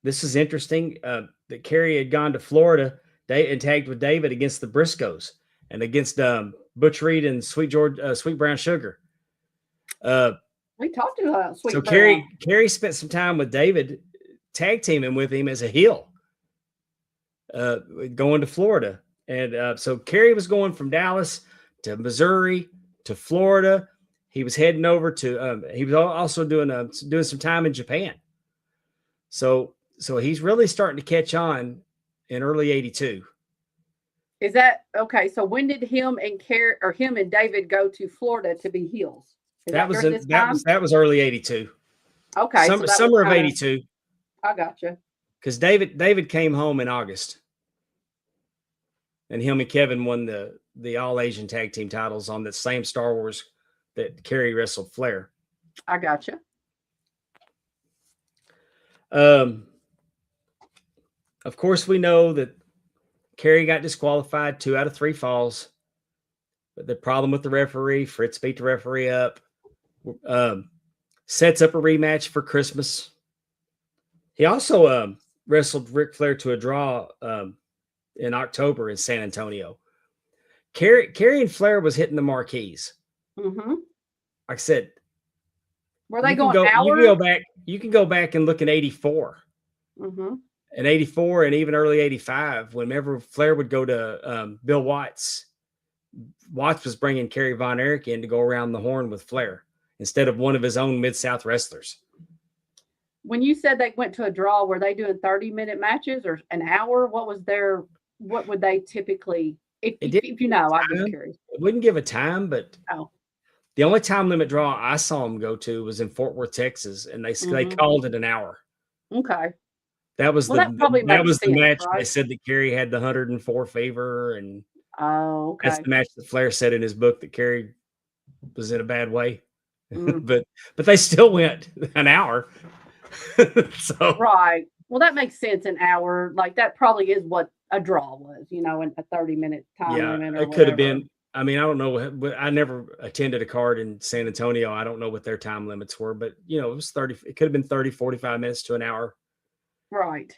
This is interesting that Kerry had gone to Florida and tagged with David against the Briscoes and against Butch Reed and Sweet Brown Sugar. We talked about Sweet Brown. So Kerry spent some time with David, tag teaming with him as a heel, going to Florida. And so Kerry was going from Dallas to Missouri to Florida. He was heading over to. He was also doing some time in Japan. So he's really starting to catch on in early 82. Is that okay? So when did him and David go to Florida to be heels? That was early 82. Okay, summer of 82. I gotcha. Because David came home in August, and him and Kevin won the All Asian Tag Team titles on the same Star Wars that Kerry wrestled Flair. I gotcha. Of course, we know that Kerry got disqualified 2 out of 3 falls. But the problem with the referee, Fritz beat the referee up. Sets up a rematch for Christmas. He also wrestled Ric Flair to a draw in October in San Antonio. Kerry and Flair was hitting the marquees. Mm-hmm. Like I said, were they going hour? You can go back and look at 84. Mm-hmm. In 84 and even early 85, whenever Flair would go to Bill Watts, Watts was bringing Kerry Von Erich in to go around the horn with Flair instead of one of his own Mid-South wrestlers. When you said they went to a draw, were they doing 30-minute matches or an hour? What would they typically, if you know, I'm just curious. It wouldn't give a time, but the only time limit draw I saw them go to was in Fort Worth, Texas, and they called it an hour. Okay. That was the match. Right? They said that Kerry had the 104 fever, and okay. That's the match that Flair said in his book that Kerry was in a bad way. but they still went an hour. So right. Well, that makes sense. An hour, like that probably is what a draw was, in a 30-minute time limit. It could have been. I mean, I don't know. I never attended a card in San Antonio. I don't know what their time limits were, but it was 30. It could have been 30, 45 minutes to an hour. Right.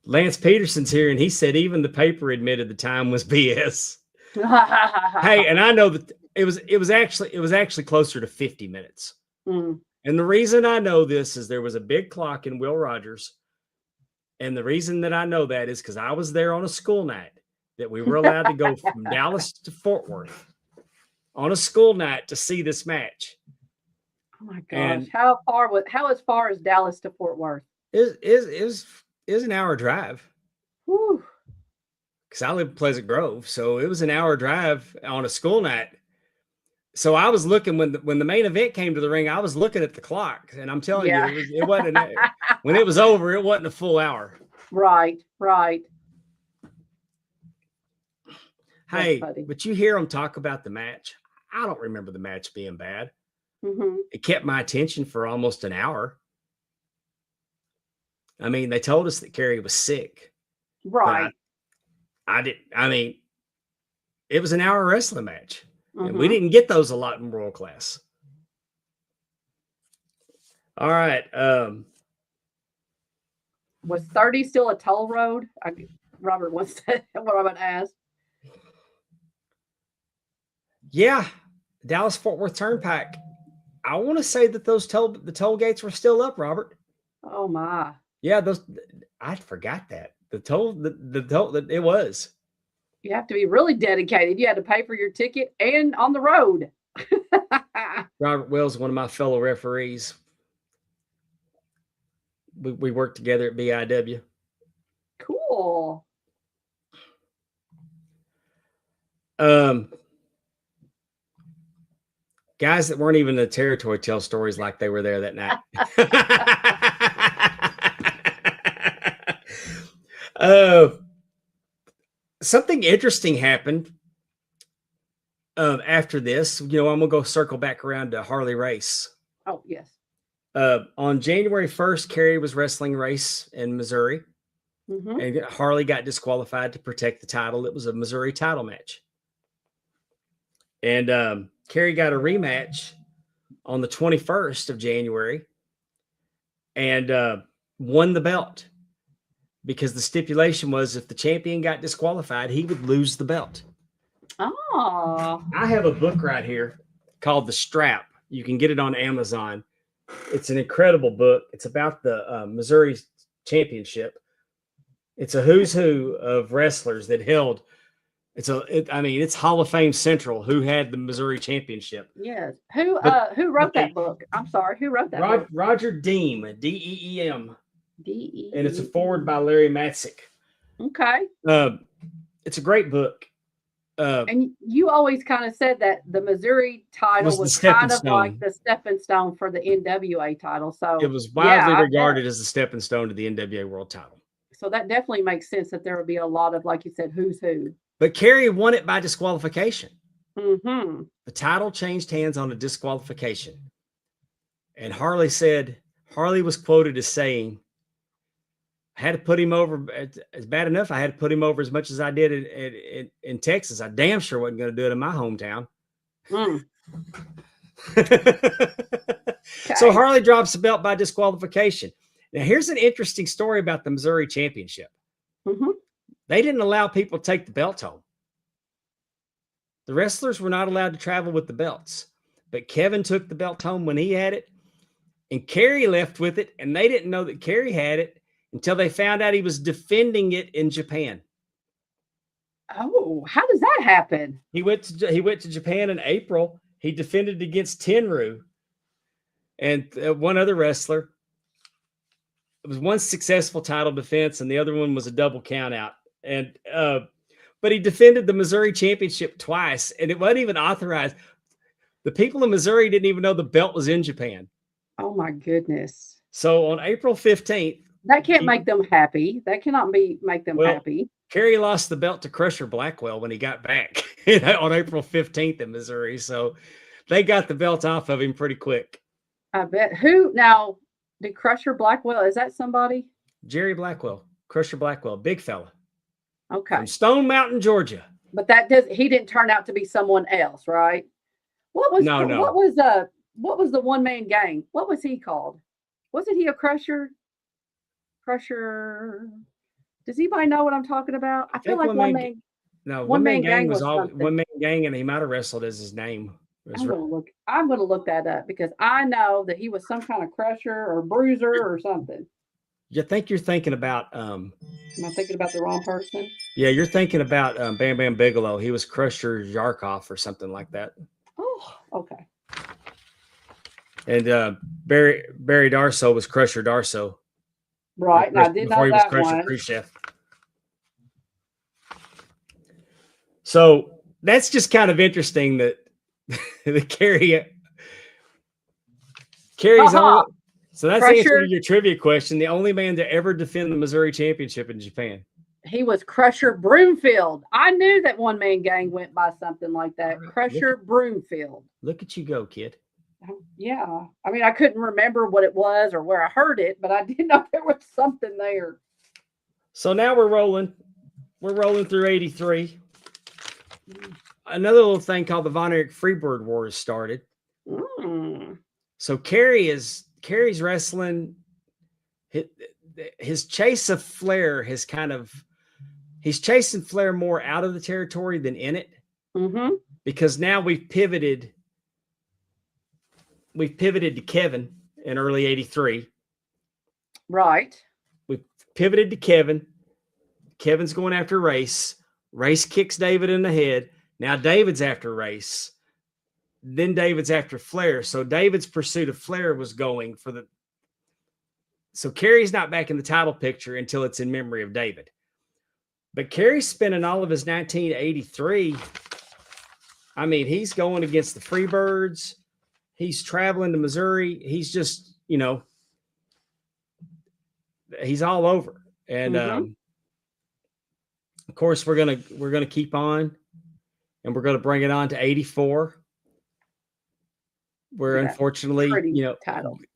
Lance Peterson's here, and he said even the paper admitted the time was BS. Hey, and I know that it was actually closer to 50 minutes. Mm. And the reason I know this is there was a big clock in Will Rogers. And the reason that I know that is because I was there on a school night that we were allowed to go from Dallas to Fort Worth on a school night to see this match. Oh my gosh. And How as far as Dallas to Fort Worth? Is an hour drive. Whew. Because I live in Pleasant Grove, so it was an hour drive on a school night. So I was looking when the main event came to the ring, I was looking at the clock, and I'm telling you, it wasn't when it was over, it wasn't a full hour. Right. Hey, but you hear them talk about the match. I don't remember the match being bad. Mm-hmm. It kept my attention for almost an hour. I mean, they told us that Kerry was sick. Right. It was an hour wrestling match. Mm-hmm. And we didn't get those a lot in World Class. All right. Was 30 still a toll road? Robert wants to what I'm about to ask. Yeah. Dallas Fort Worth Turnpike. I want to say that the toll gates were still up, Robert. Oh my. Yeah, I forgot that. It was. You have to be really dedicated. You had to pay for your ticket and on the road. Robert Wells, one of my fellow referees. We worked together at BIW. Cool. Guys that weren't even in the territory tell stories like they were there that night. Something interesting happened after this. I'm gonna go circle back around to Harley Race. Oh yes. On January 1st, Kerry was wrestling Race in Missouri, and Harley got disqualified to protect the title. It was a Missouri title match, and Kerry got a rematch on the 21st of January, and won the belt. Because the stipulation was if the champion got disqualified, he would lose the belt. Oh. I have a book right here called The Strap. You can get it on Amazon. It's an incredible book. It's about the Missouri Championship. It's a who's who of wrestlers that held. It's Hall of Fame Central who had the Missouri Championship. Yes. Who wrote that book? I'm sorry. Who wrote that book? Roger Deem, Deem. D-E-E. And it's a forward by Larry Matzik. Okay. It's a great book. And you always kind of said that the Missouri title was kind of like the stepping stone for the NWA title. So it was widely regarded as a stepping stone to the NWA World title. So that definitely makes sense that there would be a lot of, like you said, who's who. But Kerry won it by disqualification. Mm-hmm. The title changed hands on a disqualification. And Harley was quoted as saying, I had to put him over. It's bad enough I had to put him over as much as I did in Texas. I damn sure wasn't going to do it in my hometown. Mm. So Harley drops the belt by disqualification. Now, here's an interesting story about the Missouri Championship. Mm-hmm. They didn't allow people to take the belt home. The wrestlers were not allowed to travel with the belts. But Kevin took the belt home when he had it. And Kerry left with it. And they didn't know that Kerry had it until they found out he was defending it in Japan. Oh, how does that happen? He went to Japan in April. He defended against Tenryu and one other wrestler. It was one successful title defense, and the other one was a double count out. And but he defended the Missouri Championship twice, and it wasn't even authorized. The people in Missouri didn't even know the belt was in Japan. Oh my goodness! So on April 15th. That can't make them happy. That cannot make them happy. Kerry lost the belt to Crusher Blackwell when he got back on April 15th in Missouri. So they got the belt off of him pretty quick. I bet. Who now did Crusher Blackwell? Is that somebody? Jerry Blackwell, Crusher Blackwell, big fella. Okay. From Stone Mountain, Georgia. But he didn't turn out to be someone else, right? What was the one man gang? What was he called? Wasn't he a Crusher? Does anybody know what I'm talking about? I feel think like One Man Gang was all something. One Man Gang, and he might have wrestled as his name. I'm gonna look that up because I know that he was some kind of crusher or bruiser or something. You think you're thinking about Am I thinking about the wrong person? yeah, you're thinking about Bam Bam Bigelow. He was Crusher Yarkov or something like that. Oh, okay. And Barry Darso was Crusher Darso. Right. And I did before know he was that Crusher one. Khrushchev. So that's just kind of interesting that the Kerry's Uh-huh. So that's the Crusher. answer to your trivia question. The only man to ever defend the Missouri Championship in Japan. He was Crusher Broomfield. I knew that One Man Gang went by something like that. All right, Crusher Broomfield. Look at you go, kid. Yeah. I mean, I couldn't remember what it was or where I heard it, but I did know there was something there. So now we're rolling. We're rolling through 83. Another little thing called the Von Erich Freebird Wars started. So Kerry's wrestling. His chase of Flair has he's chasing Flair more out of the territory than in it. Mm-hmm. Because now we've pivoted to Kevin in early 83. Right. We've pivoted to Kevin. Kevin's going after Race. Race kicks David in the head. Now David's after Race. Then David's after Flair. So David's pursuit of Flair was going for the. So Kerry's not back in the title picture until it's in memory of David. But Kerry's spending all of his 1983. I mean, he's going against the Freebirds. He's traveling to Missouri. He's just, he's all over. And of course, we're gonna keep on, and we're gonna bring it on to 84. Where unfortunately,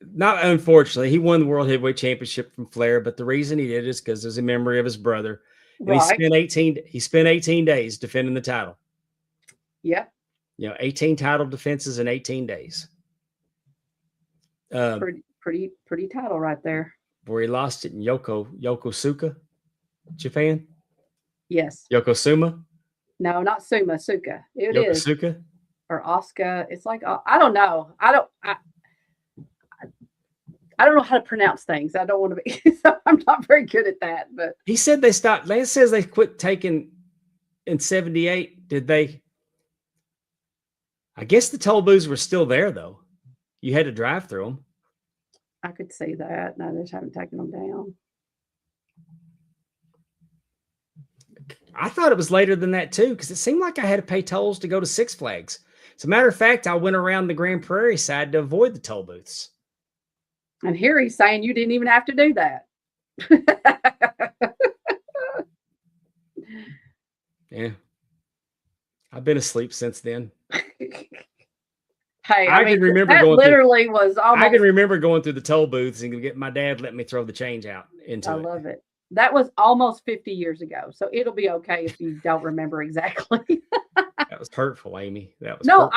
not unfortunately, he won the World Heavyweight Championship from Flair, but the reason he did is because there's a memory of his brother. And he spent 18 days defending the title. Yep. 18 title defenses in 18 days. Pretty title right there. Where he lost it in Yokosuka, Japan. Yes. Yokosuka. No, not Suma. Suka. It Yokosuka. Is. Or Oscar. It's like I don't know. I don't know how to pronounce things. I don't want to be. So I'm not very good at that. But he said they stopped. Lance says they quit taking in 78. Did they? I guess the toll booths were still there though. You had to drive through them. I could see that. No, they just haven't taken them down. I thought it was later than that too, because it seemed like I had to pay tolls to go to Six Flags. As a matter of fact, I went around the Grand Prairie side to avoid the toll booths. And here he's saying you didn't even have to do that. Yeah. I've been asleep since then. Hey, I mean, can remember that going literally was almost. I can remember going through the toll booths and get my dad let me throw the change out into it. I love it. That was almost 50 years ago. So it'll be okay if you don't remember exactly. That was hurtful, Amy. That was hurtful.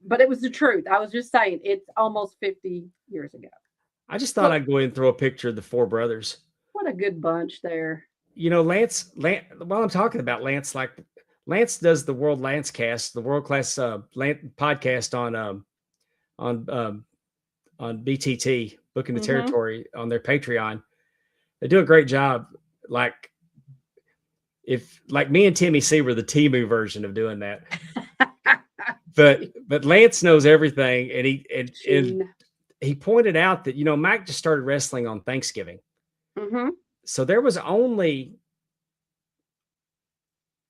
But it was the truth. I was just saying it's almost 50 years ago. I just thought I'd go ahead and throw a picture of the four brothers. What a good bunch there. Lance, while I'm talking about Lance, like Lance does the World Lance Cast, the world class podcast on BTT, Booking the Territory, on their Patreon. They do a great job. Like me and Timmy C were the Temu version of doing that. but Lance knows everything, and he pointed out that Mike just started wrestling on Thanksgiving. Mm-hmm. So there was only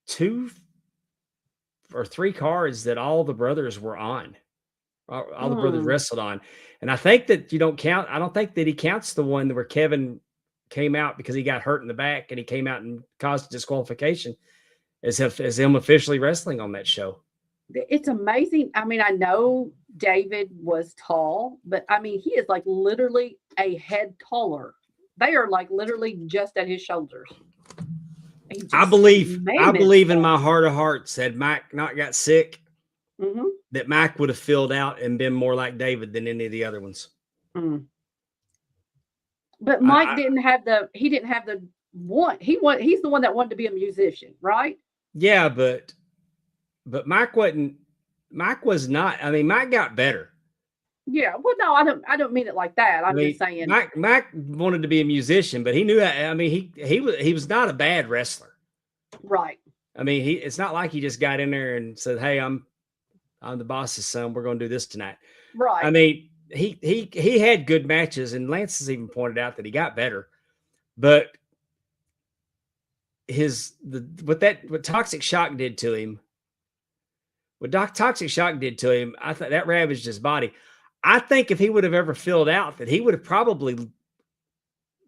2 or 3 cards that all the brothers were on. All the brothers wrestled on. And I think that I don't think that he counts the one where Kevin came out because he got hurt in the back and he came out and caused disqualification as him officially wrestling on that show. It's amazing. I mean, I know David was tall, but I mean, he is like literally a head taller. They are like literally just at his shoulders. I believe in my heart of hearts, had Mike not got sick, that Mike would have filled out and been more like David than any of the other ones. But Mike didn't have the he's the one that wanted to be a musician, right? Yeah, but Mike was not. I mean, Mike got better. Yeah. Well, no, I don't mean it like that. I'm just saying. Mike wanted to be a musician, but he knew. I mean, he was not a bad wrestler. Right. I mean, it's not like he just got in there and said, "Hey, I'm the boss's son. We're going to do this tonight." Right. I mean, he had good matches, and Lance has even pointed out that he got better. But what Toxic Shock did to him, Toxic Shock did to him, I thought that ravaged his body. I think if he would have ever filled out, that he would have probably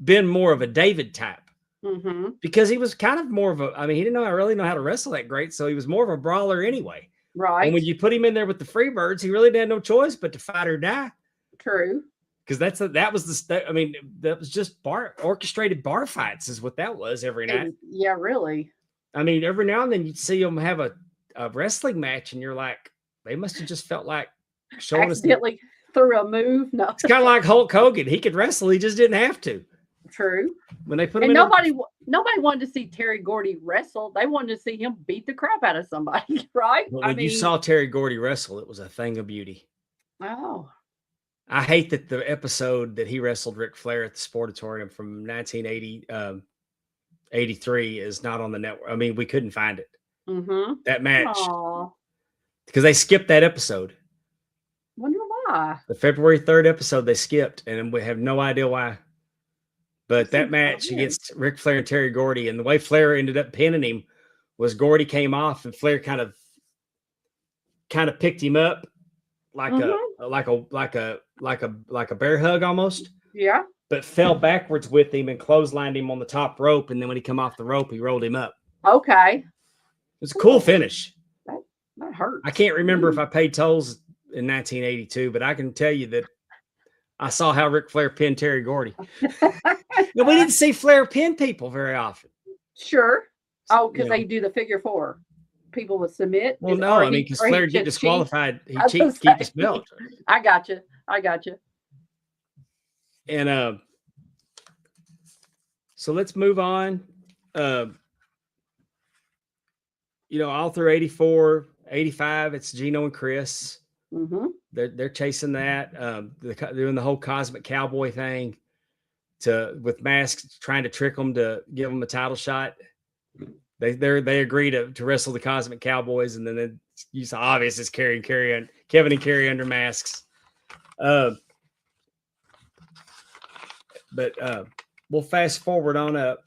been more of a David type. Mm-hmm. Because he was kind of more of a, I mean, he didn't really know how to wrestle that great, so he was more of a brawler anyway. Right. And when you put him in there with the Freebirds, he really had no choice but to fight or die. True. Because that was just orchestrated bar fights is what that was every night. Yeah, really. I mean, every now and then you'd see them have a wrestling match, and you're like, they must have just felt like showing accidentally threw a move. No, it's kind of like Hulk Hogan. He could wrestle, he just didn't have to. True. When they put him and in nobody wanted to see Terry Gordy wrestle. They wanted to see him beat the crap out of somebody, right? Well, when you saw Terry Gordy wrestle, it was a thing of beauty. Oh. I hate that the episode that he wrestled Ric Flair at the Sportatorium from 1983 is not on the network. I mean, we couldn't find it. Mm-hmm. That match. Aww. Because they skipped that episode. Wonder why. The February 3rd episode they skipped, and we have no idea why. But that match against Ric Flair and Terry Gordy, and the way Flair ended up pinning him was Gordy came off and Flair kind of picked him up like a bear hug almost. Yeah. But fell backwards with him and clotheslined him on the top rope, and then when he come off the rope, he rolled him up. Okay. It's a cool finish. That hurt. I can't remember if I paid tolls in 1982, but I can tell you that I saw how Ric Flair pinned Terry Gordy. No, we didn't see Flair pin people very often. Sure. Oh, because they do the figure 4. People would submit. Well, no, I mean, because Flair get disqualified, he cheats, keep his belt. I got you. And so let's move on. All through 84, 85, it's Gino and Chris. Mm-hmm. They're chasing that. They're doing the whole Cosmic Cowboy thing with masks, trying to trick them to give them a title shot. They agree to wrestle the Cosmic Cowboys, and then it's obvious it's Kevin and Kerry under masks. But we'll fast forward on up.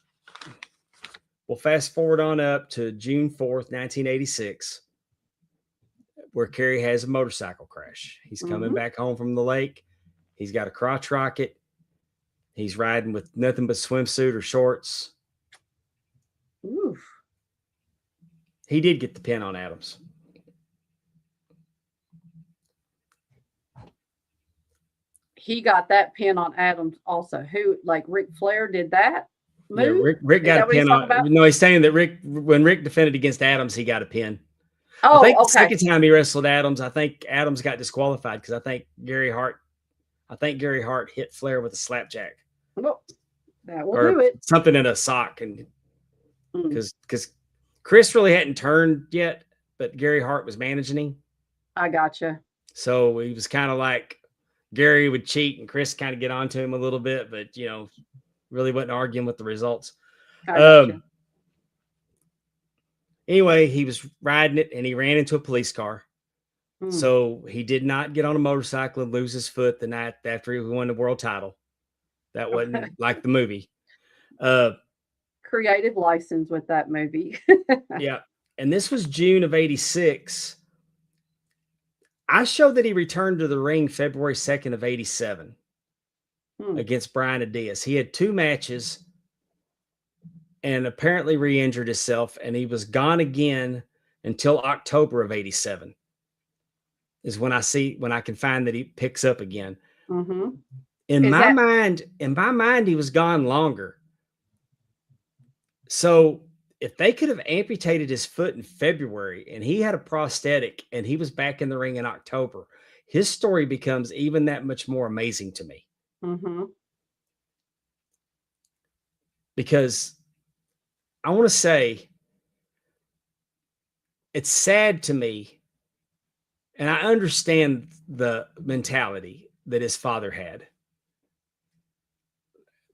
To June 4th, 1986, where Kerry has a motorcycle crash. He's coming back home from the lake. He's got a crotch rocket. He's riding with nothing but swimsuit or shorts. Oof. He did get the pin on Adams. He got that pin on Adams also. Who, like Ric Flair did that move? Yeah, Rick got a pin on. No, he's saying that when Rick defended against Adams, he got a pin. Oh, I think okay. The second time he wrestled Adams, I think Adams got disqualified because I think Gary Hart hit Flair with a slapjack. Well, that will do it. Something in a sock, and because Chris really hadn't turned yet, but Gary Hart was managing him. I gotcha. So he was kind of like Gary would cheat, and Chris kind of get onto him a little bit, but really wasn't arguing with the results. Anyway, he was riding it, and he ran into a police car. So he did not get on a motorcycle and lose his foot the night after he won the world title. That wasn't like the movie. Creative license with that movie. Yeah. And this was June of 86. I showed that he returned to the ring February 2nd of 87 against Brian Adias. He had 2 matches and apparently re-injured himself, and he was gone again until October of 87 is when I can find that he picks up again. Mm-hmm. In my mind, he was gone longer. So if they could have amputated his foot in February and he had a prosthetic and he was back in the ring in October, his story becomes even that much more amazing to me. Mm-hmm. Because I want to say it's sad to me, and I understand the mentality that his father had,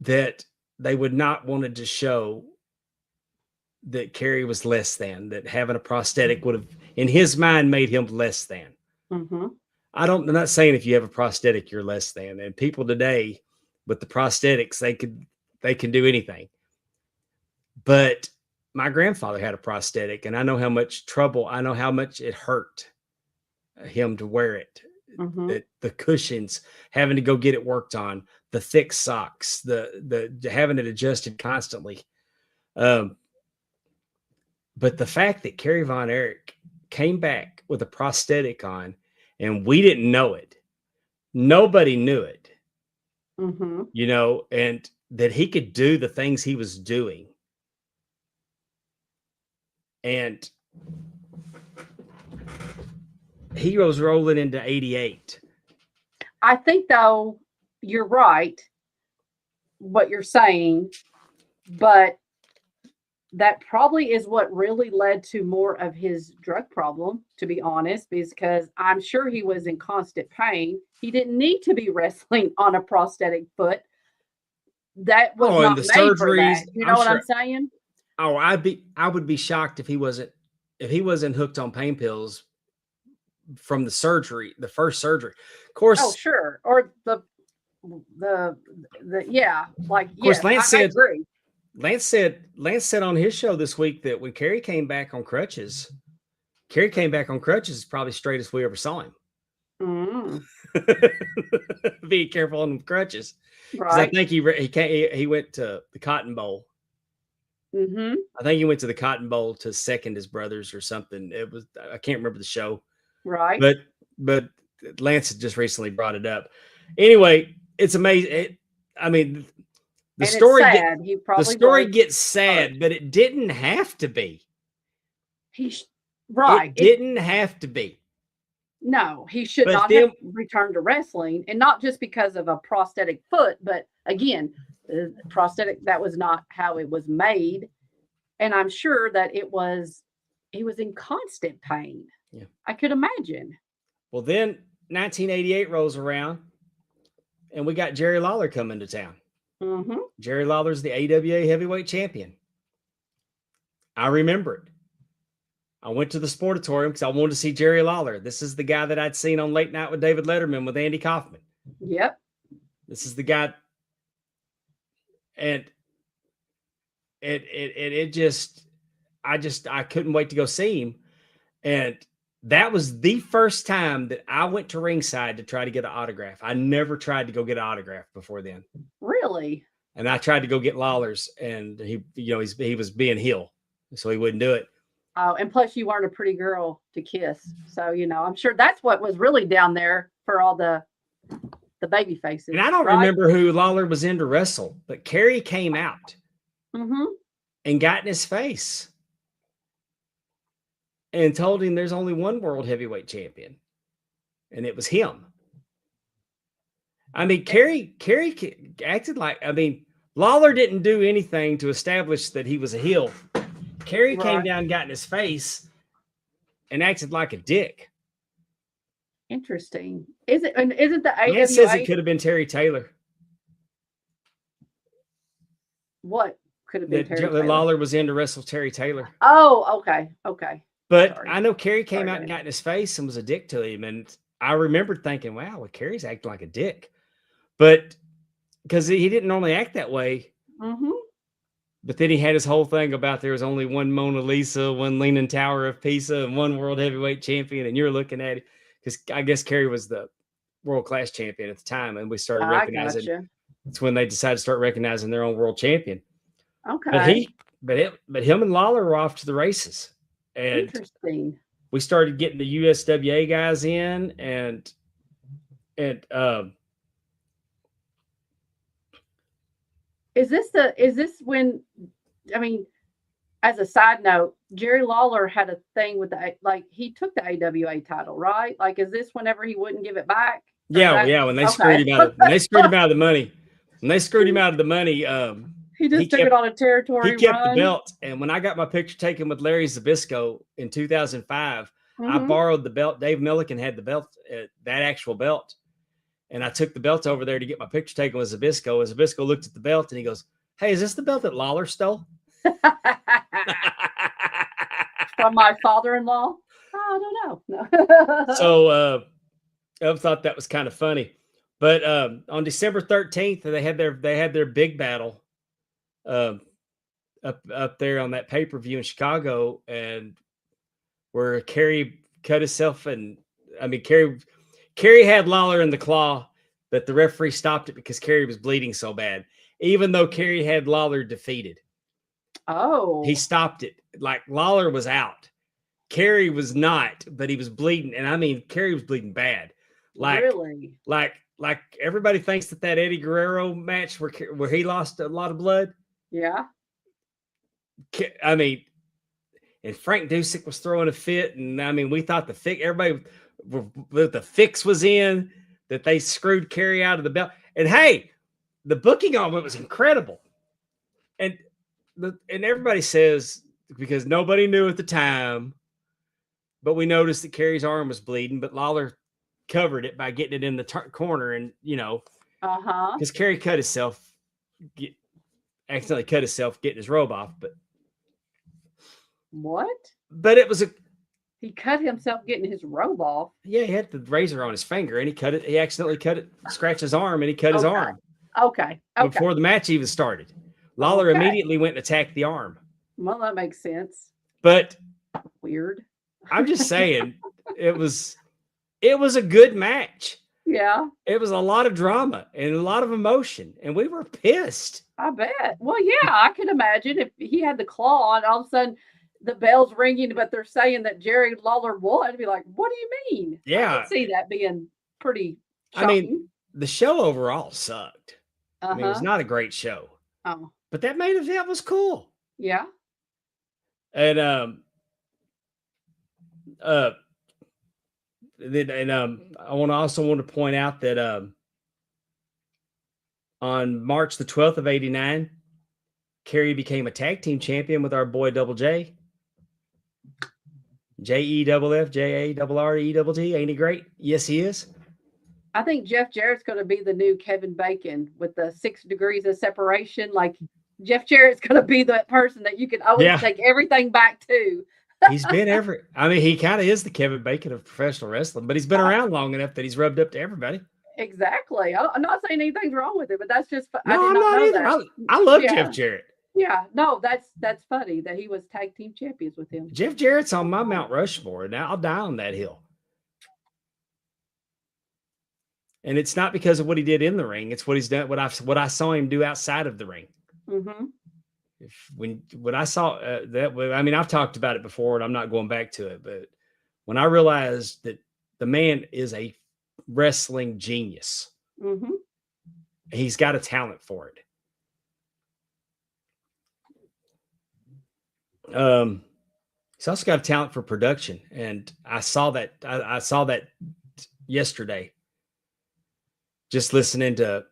that they would not wanted to show that Kerry was less than, that having a prosthetic would have, in his mind, made him less than. Mm-hmm. I'm not saying if you have a prosthetic, you're less than. And people today with the prosthetics, they can do anything. But my grandfather had a prosthetic, and I know how much trouble, I know how much it hurt him to wear it. Mm-hmm. The cushions, having to go get it worked on, the thick socks, the having it adjusted constantly. But the fact that Kerry Von Erich came back with a prosthetic on, and we didn't know it, nobody knew it, Mm-hmm. you know, and that he could do the things he was doing. And he was rolling into 88. I think, though, you're right, what you're saying, but that probably is what really led to more of his drug problem, to be honest, because I'm sure he was in constant pain. He didn't need to be wrestling on a prosthetic foot. That was and not the made for surgeries, that. You know what I'm saying? Oh, I would be shocked if he wasn't hooked on pain pills from the first surgery. Of course. Oh, sure. Or the yeah, like, of course, yes, I agree. Lance said on his show this week that when Kerry came back on crutches is probably straight as we ever saw him. Mm. Be careful on the crutches. Right. I think he went to the Cotton Bowl. Mm-hmm. I think he went to the Cotton Bowl to second his brothers or something. I can't remember the show. Right. But Lance had just recently brought it up. Anyway, it's amazing. The story gets sad, but it didn't have to be. Right. It didn't have to be. No, he should not have returned to wrestling, and not just because of a prosthetic foot, but again, prosthetic, that was not how it was made. And I'm sure that he was in constant pain. Yeah. I could imagine. Well, then 1988 rolls around, and we got Jerry Lawler coming to town. Mm-hmm. Jerry Lawler's the AWA Heavyweight Champion. I remember it. I went to the Sportatorium because I wanted to see Jerry Lawler. This is the guy that I'd seen on Late Night with David Letterman with Andy Kaufman. Yep. This is the guy. And I couldn't wait to go see him. And that was the first time that I went to ringside to try to get an autograph. I never tried to go get an autograph before then. Really? And I tried to go get Lawler's, and he was being heel, so he wouldn't do it. Oh, and plus you weren't a pretty girl to kiss. So, I'm sure that's what was really down there for all the baby faces. And I don't remember who Lawler was in to wrestle, but Kerry came out and got in his face and told him there's only one world heavyweight champion, and it was him. Kerry acted like, Lawler didn't do anything to establish that he was a heel. Kerry came down, got in his face, and acted like a dick. Interesting. Isn't the AWA? Man says it could have been Terry Taylor. What could have been Terry Taylor? Lawler was in to wrestle Terry Taylor. Oh, okay. But I know Kerry came out and got in his face and was a dick to him, and I remembered thinking, "Wow, well, Kerry's acting like a dick," but because he didn't normally act that way. Mm-hmm. But then he had his whole thing about there was only one Mona Lisa, one Leaning Tower of Pisa, and one world heavyweight champion. And you're looking at it because I guess Kerry was the world-class champion at the time, and we started recognizing. Gotcha. It's when they decided to start recognizing their own world champion. Okay. But him and Lawler were off to the races, and interesting. We started getting the USWA guys in, and is this when, as a side note, Jerry Lawler had a thing with he took the AWA title, right? Like, is this whenever he wouldn't give it back? Yeah, when they screwed him out, when they screwed him out of the money, He just took it on a territory He kept run. the belt. And when I got my picture taken with Larry Zbyszko in 2005, I borrowed the belt. Dave Milliken had the belt, that actual belt. And I took the belt over there to get my picture taken with Zbyszko. And Zbyszko looked at the belt and he goes, "Hey, is this the belt that Lawler stole?" From my father-in-law? I don't know. No. So I thought that was kind of funny. But on December 13th, they had their big battle up there on that pay-per-view in Chicago, and where Kerry cut himself, and I mean Kerry had Lawler in the claw, but the referee stopped it because Kerry was bleeding so bad. Even though Kerry had Lawler defeated. Oh. He stopped it. Like Lawler was out. Kerry was not, but he was bleeding. And I mean, Kerry was bleeding bad. Like, really? Like everybody thinks that Eddie Guerrero match where he lost a lot of blood. Yeah. I mean, and Frank Dusek was throwing a fit. And I mean, we thought the fix was in, that they screwed Kerry out of the belt. And hey, the booking on it was incredible. And everybody says, because nobody knew at the time, but we noticed that Kerry's arm was bleeding, but Lawler covered it by getting it in the corner. And, because Kerry accidentally cut himself getting his robe off. But what? But it was he cut himself getting his robe off. Yeah, he had the razor on his finger and he cut it. He accidentally scratched his arm, and he cut his arm. Okay. Before the match even started. Lawler immediately went and attacked the arm. Well, that makes sense. But weird. I'm just saying, it was a good match. Yeah. It was a lot of drama and a lot of emotion, and we were pissed. I bet. Well, yeah, I can imagine if he had the claw and all of a sudden the bell's ringing, but they're saying that Jerry Lawler won. I'd be like, what do you mean? Yeah. I can see that being pretty shocking. I mean, the show overall sucked. I mean, it was not a great show. Oh. But that main event was cool. Yeah. And I also want to point out that on March the 12th of '89, Kerry became a tag team champion with our boy Double J. JEFFJARRETT. Ain't he great? Yes, he is. I think Jeff Jarrett's going to be the new Kevin Bacon with the 6 degrees of separation. Like Jeff Jarrett's going to be that person that you can always take everything back to. He's been I mean, he kind of is the Kevin Bacon of professional wrestling, but he's been around long enough that he's rubbed up to everybody. Exactly. I'm not saying anything's wrong with it, but that's just, no, I'm not either. I love Jeff Jarrett. Yeah, no, that's funny that he was tag team champions with him. Jeff Jarrett's on my Mount Rushmore, and I'll die on that hill. And it's not because of what he did in the ring; it's what he's done. What I saw him do outside of the ring. Mm-hmm. When I saw that, I mean, I've talked about it before, and I'm not going back to it. But when I realized that the man is a wrestling genius, he's got a talent for it. He's also got a talent for production, and I saw that. I saw that yesterday. Just listening to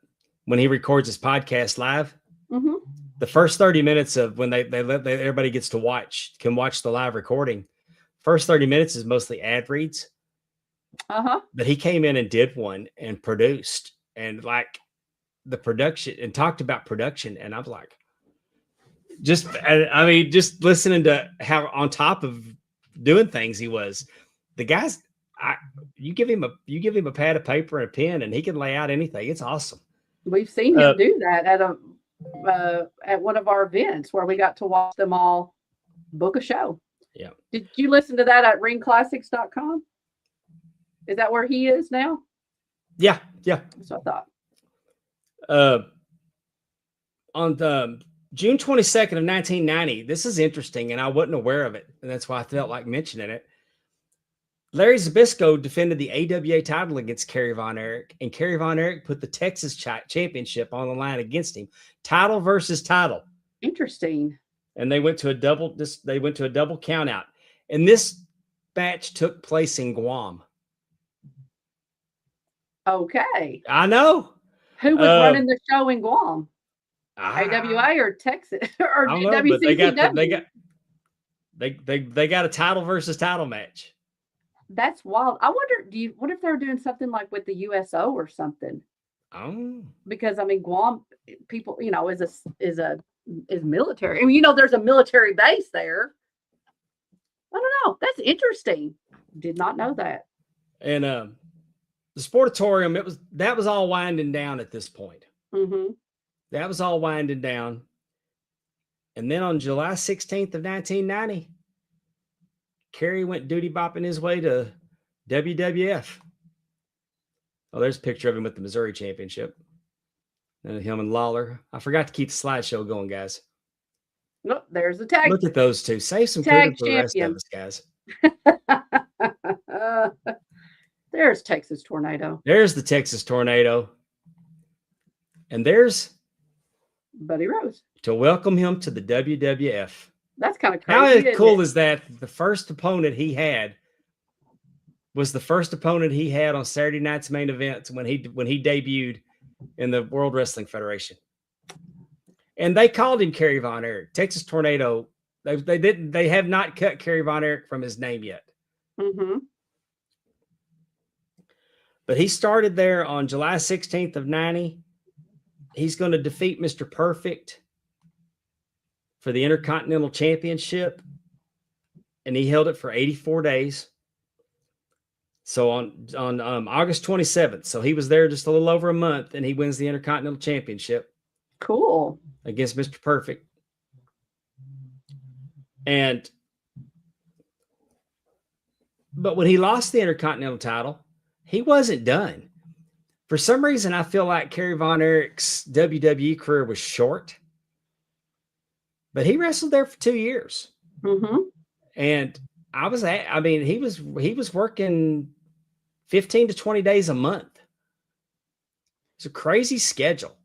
when he records his podcast live. The first 30 minutes of when everybody gets to can watch the live recording. First 30 minutes is mostly ad reads. But he came in and did one and produced, and like the production, and talked about production, and I'm like, just listening to how on top of doing things he was. The guy's, you give him a pad of paper and a pen, and he can lay out anything. It's awesome. We've seen him do that at one of our events where we got to watch them all book a show. Yeah. Did you listen to that at ringclassics.com? Is that where he is now? Yeah. That's what I thought. On the June 22nd of 1990, this is interesting, and I wasn't aware of it, and that's why I felt like mentioning it. Larry Zbyszko defended the AWA title against Kerry Von Erich, and Kerry Von Erich put the Texas Championship on the line against him. Title versus title. Interesting. And they went to a double count out. And this match took place in Guam. Okay. I know. Who was running the show in Guam? AWA or Texas or I don't know, but they got WCCW? they got a title versus title match. That's wild. I wonder, what if they're doing something like with the USO or something? Oh, Because I mean, Guam people, is military. I mean, there's a military base there. I don't know. That's interesting. Did not know that. and the Sportatorium, that was all winding down at this point. Mm-hmm. That was all winding down. And then on July 16th of 1990, Kerry went duty bopping his way to WWF. Oh, there's a picture of him with the Missouri Championship. And him and Lawler. I forgot to keep the slideshow going, guys. Look, there's the tag. Look at those two. Save some Tag credit for the rest of champions. us, guys. There's Texas Tornado. There's the Texas Tornado. And there's Buddy Rose. to welcome him to the WWF. That's kind of crazy. How cool is that? The first opponent he had was the first opponent he had on Saturday night's main events when he debuted in the World Wrestling Federation. And they called him Kerry Von Erich. Texas Tornado. They have not cut Kerry Von Erich from his name yet. Mm-hmm. But he started there on July 16th of 90. He's going to defeat Mr. Perfect for the Intercontinental Championship. And he held it for 84 days. So on August 27th. So he was there just a little over a month, and he wins the Intercontinental Championship. Cool. Against Mr. Perfect. But when he lost the Intercontinental title, he wasn't done. For some reason, I feel like Kerry Von Erich's WWE career was short. But he wrestled there for 2 years. Mm-hmm. And he was working 15 to 20 days a month. It's a crazy schedule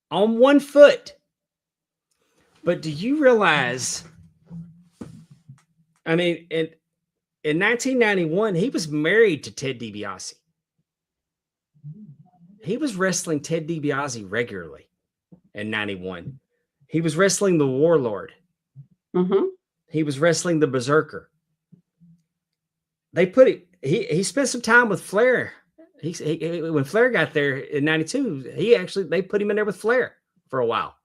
on one foot. But do you realize, I mean, in 1991, he was married to Ted DiBiase. He was wrestling Ted DiBiase regularly in 91. He was wrestling the Warlord. Mm-hmm. He was wrestling the Berserker. He spent some time with Flair. When Flair got there in 92, they put him in there with Flair for a while.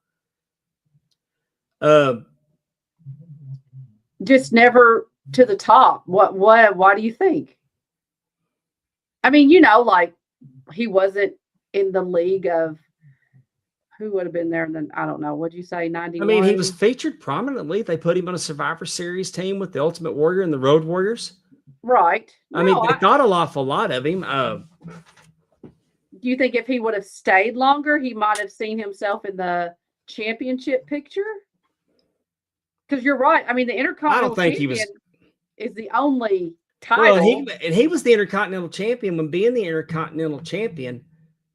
Just never to the top. Why do you think? I mean, like he wasn't in the league of who would have been there then. I don't know. What'd you say? 91? I mean, he was featured prominently. They put him on a Survivor Series team with the Ultimate Warrior and the Road Warriors. Right. I mean, they got an awful lot of him. Do you think if he would have stayed longer, he might have seen himself in the championship picture? Because you're right. I mean, the Intercontinental Champion is the only title. Well, he was the Intercontinental Champion when being the Intercontinental Champion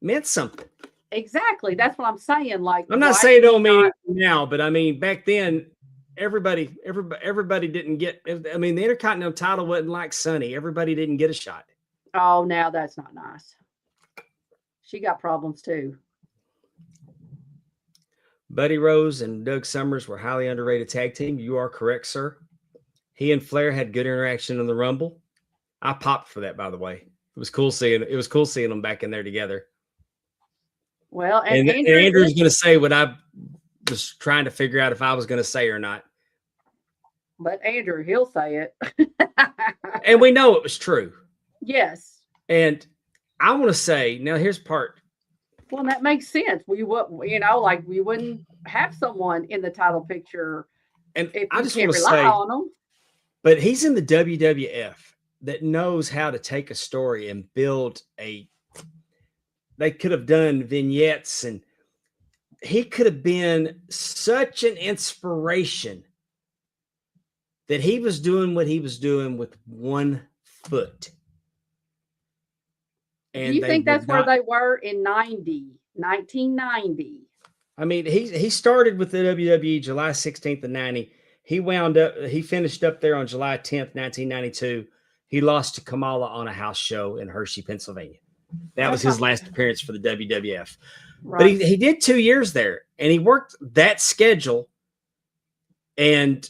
meant something. Exactly. That's what I'm saying. Like, I'm not saying it don't mean it now, but I mean, back then, everybody didn't get. I mean, the Intercontinental title wasn't like Sunny. Everybody didn't get a shot. Oh, now that's not nice. She got problems too. Buddy Rose and Doug Summers were highly underrated tag team. You are correct, sir. He and Flair had good interaction in the Rumble. I popped for that, by the way. It was cool seeing them back in there together. Well, and Andrew's going to say what I was trying to figure out if I was going to say or not. But Andrew, he'll say it. And we know it was true. Yes. And I want to say, now here's part. Well, that makes sense. We wouldn't have someone in the title picture. And if I just can't want to rely say, on them. But he's in the WWF that knows how to take a story and build they could have done vignettes, and he could have been such an inspiration that he was doing what he was doing with one foot. And do you think that's where they were in 1990? I mean, he started with the WWE July 16th of 90. He finished up there on July 10th, 1992. He lost to Kamala on a house show in Hershey, Pennsylvania. That was his last appearance for the WWF. Right. But he did 2 years there, and he worked that schedule. And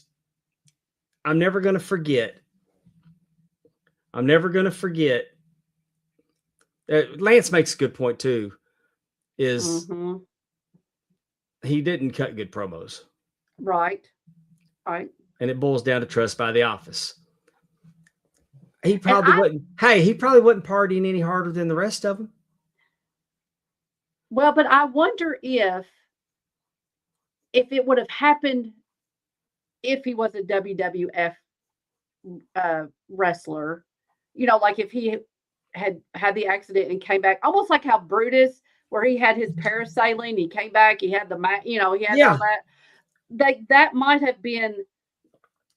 I'm never going to forget. Lance makes a good point too. Is he didn't cut good promos. Right. Right. And it boils down to trust by the office. He probably wouldn't. Hey, he probably wasn't partying any harder than the rest of them. Well, but I wonder if it would have happened if he was a WWF wrestler, you know, like if he had the accident and came back, almost like how Brutus, where he had his parasailing, he came back, he had the, you know, he had all that. That might have been,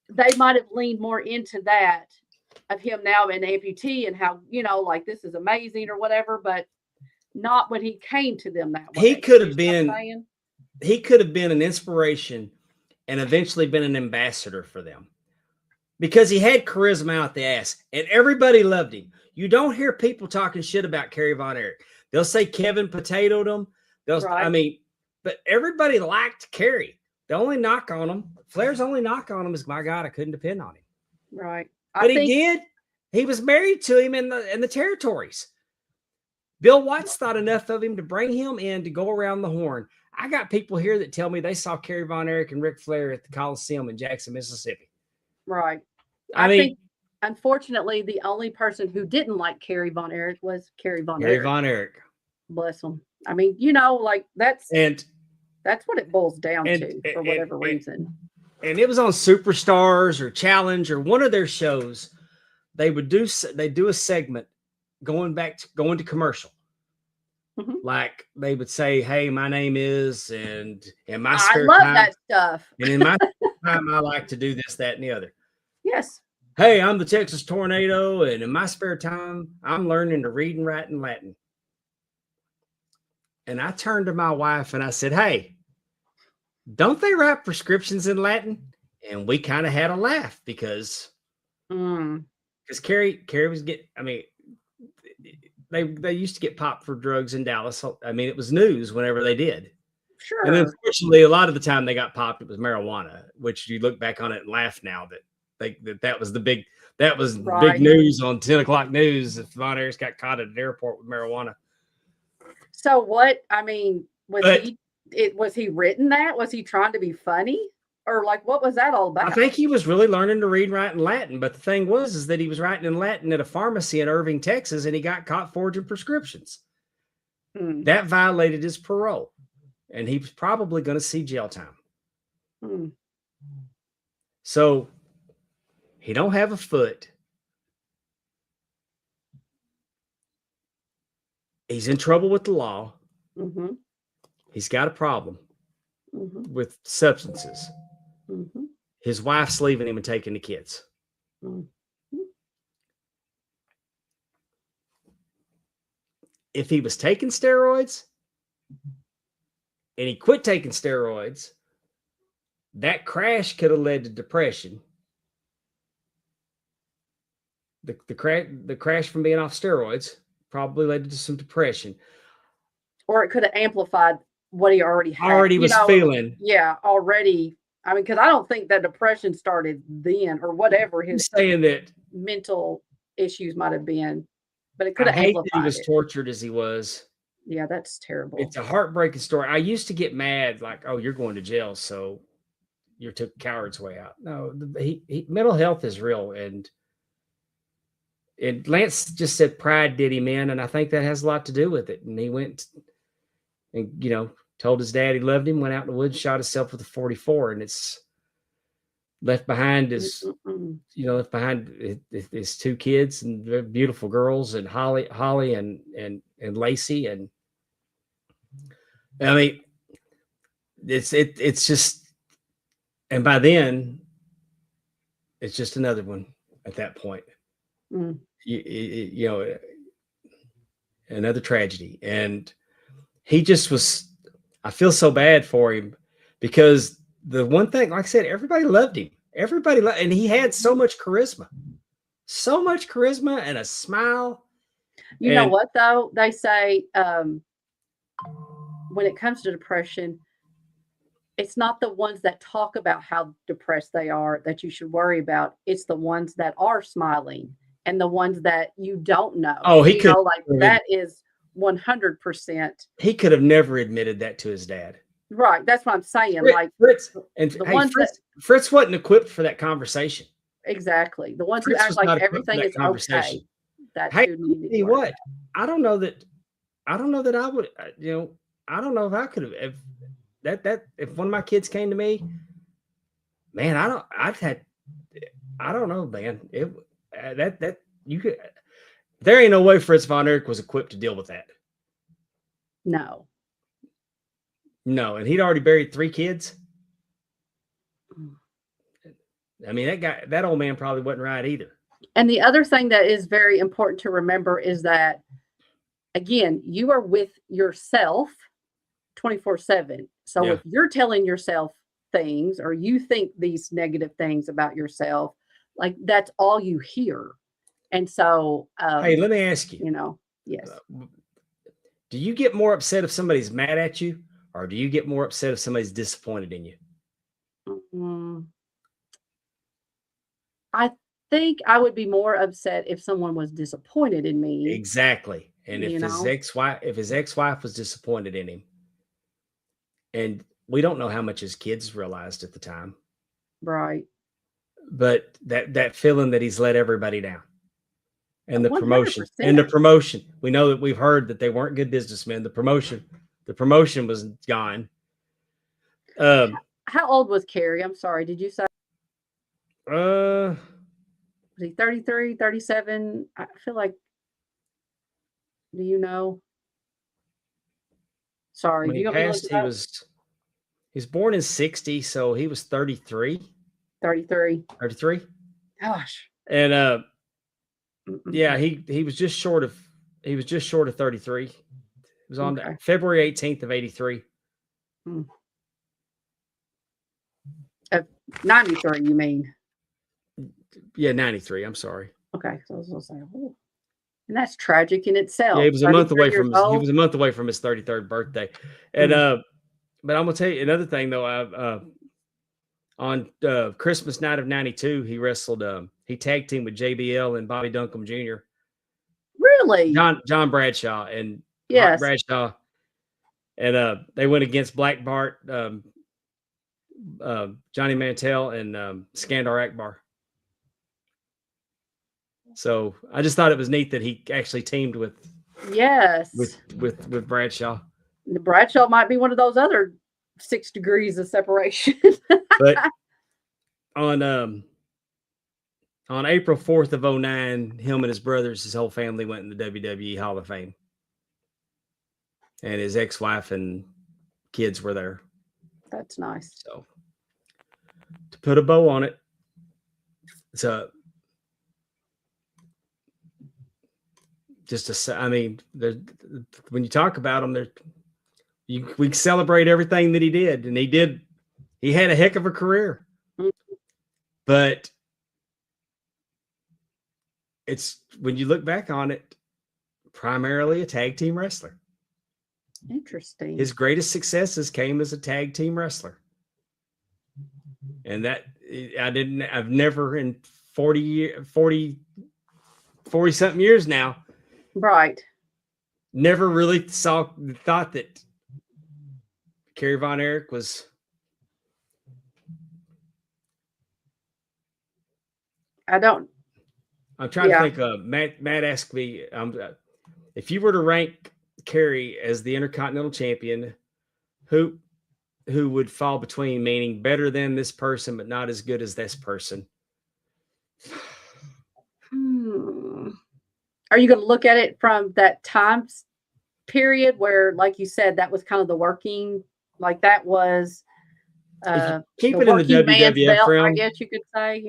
they might have leaned more into that of him now an amputee and how, you know, like this is amazing or whatever, but not when he came to them that way. He could have been an inspiration and eventually been an ambassador for them because he had charisma out the ass and everybody loved him. You don't hear people talking shit about Kerry Von Erich. They'll say Kevin potatoed him. I mean, but everybody liked Kerry. The only knock on him, Flair's only knock on him is, my God, I couldn't depend on him. Right. But he did. He was married to him in the territories. Bill Watts thought enough of him to bring him in to go around the horn. I got people here that tell me they saw Kerry Von Erich and Ric Flair at the Coliseum in Jackson, Mississippi. Right. I mean, think, unfortunately, the only person who didn't like Kerry Von Erich was Kerry Von Erich. Bless him. I mean, you know, like that's what it boils down to for whatever reason. And it was on Superstars or Challenge or one of their shows. They do a segment going to commercial. Mm-hmm. Like they would say, "Hey, my name is," and in my spare time, I love that stuff. And in my time, I like to do this, that, and the other. Yes. Hey, I'm the Texas Tornado, and in my spare time, I'm learning to read and write in Latin. And I turned to my wife and I said, "Hey, don't they write prescriptions in Latin?" And we kind of had a laugh because Kerry was getting. I mean, they used to get popped for drugs in Dallas. I mean, it was news whenever they did. Sure. And unfortunately, a lot of the time they got popped, it was marijuana, which you look back on it and laugh now that was the big big news on 10 o'clock news. If Von Erich got caught at an airport with marijuana. So what? I mean, was he written that? Was he trying to be funny? Or like, what was that all about? I think he was really learning to read and write in Latin. But the thing is that he was writing in Latin at a pharmacy in Irving, Texas, and he got caught forging prescriptions. That violated his parole. And he was probably going to see jail time. So he don't have a foot. He's in trouble with the law. Mm-hmm. He's got a problem with substances. Mm-hmm. His wife's leaving him and taking the kids. Mm-hmm. If he was taking steroids and he quit taking steroids, that crash could have led to depression. The crash from being off steroids probably led to some depression. Or it could have amplified what he already had. Feeling. Yeah, already. I mean, because I don't think that depression started then or whatever his saying that mental issues might have been. But it could have amplified that he was tortured as he was. Yeah, that's terrible. It's a heartbreaking story. I used to get mad, like, "Oh, you're going to jail, so you took the coward's way out." No, mental health is real, and Lance just said pride did him in, and I think that has a lot to do with it. And he went and told his dad he loved him, went out in the woods, shot himself with a 44, and it's left behind his two kids and they're beautiful girls, and Holly and Lacey, and I mean, it's just, and by then, it's just another one at that point. Another tragedy, and he just was. I feel so bad for him because the one thing, like I said, everybody loved him. And he had so much charisma and a smile. You know And what though? They say when it comes to depression, it's not the ones that talk about how depressed they are that you should worry about. It's the ones that are smiling and the ones that you don't know. oh, You know, like that is 100% he could have never admitted that to his dad. right. That's what I'm saying. Fritz, Like Fritz and the hey, ones that Fritz wasn't equipped for that conversation. exactly the ones Fritz who act was like not equipped for everything that is conversation. okay. That's Hey, who I'll you need tell you to worry what, I don't know that I would, I don't know if I could have, if one of my kids came to me, man, I don't know, man. You could, there ain't no way Fritz Von Erich was equipped to deal with that. No. No. And he'd already buried 3 kids. I mean, that old man probably wasn't right either. And the other thing that is very important to remember is that, again, you are with yourself 24/7. So Yeah. if you're telling yourself things or you think these negative things about yourself, like that's all you hear. And so, Hey, let me ask you, you know, yes. do you get more upset if somebody's mad at you, or do you get more upset if somebody's disappointed in you? I think I would be more upset if someone was disappointed in me. Exactly. And if You his know? ex-wife was disappointed in him, and we don't know how much his kids realized at the time, Right. but that feeling that he's let everybody down, and the 100%. promotion, we know that we've heard that they weren't good businessmen. The promotion was gone. How old was Kerry? I'm sorry. Did you say was he 33, 37? I feel like, do you know? Sorry, when do he you want me to look passed, it he up? was born in 60, so he was 33. 33. 33. Gosh. And yeah, he was just short of 33. It was on Okay. February 18th of 83. 93, you mean? Yeah, 93. I'm sorry. Okay. So I was gonna say, ooh. And that's tragic in itself. Yeah, he was a month away from old. he was a month away from his 33rd birthday. And but I'm gonna tell you another thing though. On Christmas night of 92, he wrestled he tag teamed with JBL and Bobby Duncombe Jr. Really? John Bradshaw and Yes. Hot Bradshaw. And they went against Black Bart, Johnny Mantell, and Skandar Akbar. So I just thought it was neat that he actually teamed with Bradshaw. The Bradshaw might be one of those other 6 degrees of separation. But on April 4th of 09, him and his brothers, his whole family went in the WWE Hall of Fame. And his ex-wife and kids were there. That's nice. So to put a bow on it, it's when you talk about him, we celebrate everything that he did, and he had a heck of a career. Mm-hmm. But it's, when you look back on it, primarily a tag team wrestler. Interesting. His greatest successes came as a tag team wrestler. And I've never in 40 something years now. Right. Never really thought that Kerry Von Erich was. I'm trying to think. Matt asked me, if you were to rank Kerry as the Intercontinental Champion, who would fall between, meaning better than this person but not as good as this person? Are you going to look at it from that time period where, like you said, that was kind of the working, like that was keep it in the WWF belt, realm, I guess you could say,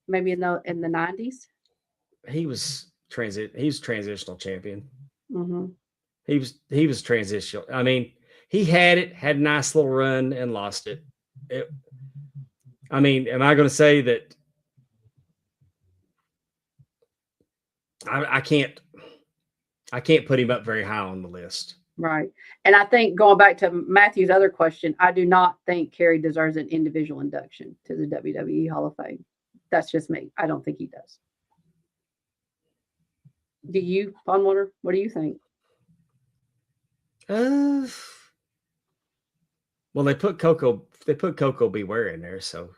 maybe in the 90s. He was transitional champion. Mm-hmm. He was transitional. I mean, he had a nice little run and lost it. Am I going to say that? I can't put him up very high on the list. Right. And I think going back to Matthew's other question, I do not think Kerry deserves an individual induction to the WWE Hall of Fame. That's just me. I don't think he does. Do you, Pondwater? What do you think? Well, they put Coco Beware in there, so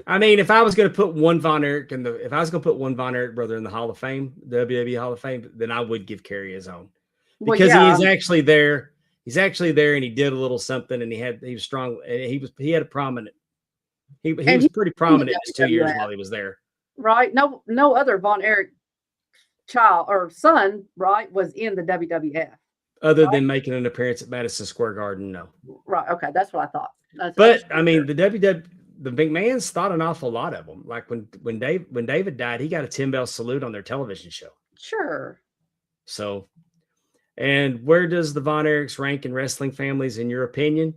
I mean, if I was going to put one Von Erich if I was going to put one Von Erich brother in the Hall of Fame, the WWE Hall of Fame, then I would give Kerry his own because he is actually there. He's actually there, and he did a little something, and he was strong, and he had a prominent. He was pretty prominent his 2 years while he was there. Right. No other Von Erich child or son, right, was in the WWF. Other than making an appearance at Madison Square Garden, no. Right. Okay, that's what I thought. But I mean, the McMahons thought an awful lot of them. Like when David died, he got a 10-bell salute on their television show. Sure. So, and where does the Von Erichs rank in wrestling families, in your opinion?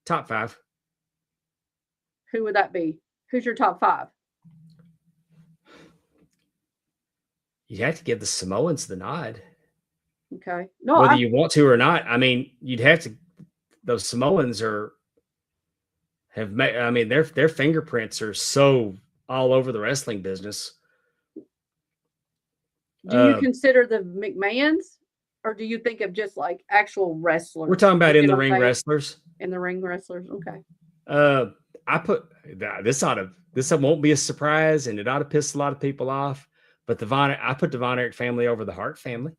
Top 5. Who would that be? Who's your top 5? You'd have to give the Samoans the nod. Okay. No, whether you want to or not. I mean, you'd have to. Those Samoans have made. I mean, their fingerprints are so all over the wrestling business. Do you consider the McMahons, or do you think of just like actual wrestlers? We're talking about in the ring wrestlers. In the ring wrestlers, okay. I put this won't be a surprise, and it ought to piss a lot of people off. But I put the Von Erich family over the Hart family.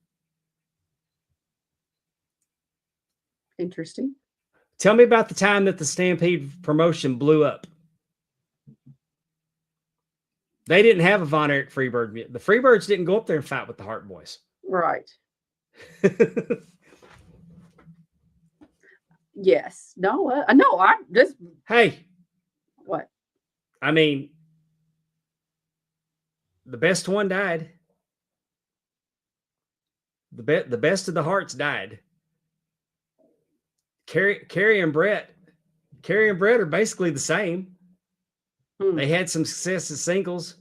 Interesting. Tell me about the time that the Stampede promotion blew up. They didn't have a Von Erich Freebird yet. The Freebirds didn't go up there and fight with the Hart Boys. Right. Yes. No. No. I just. Hey. What? I mean, the best one died. The best of the Harts died. Kerry and Brett are basically the same. They had some success at singles.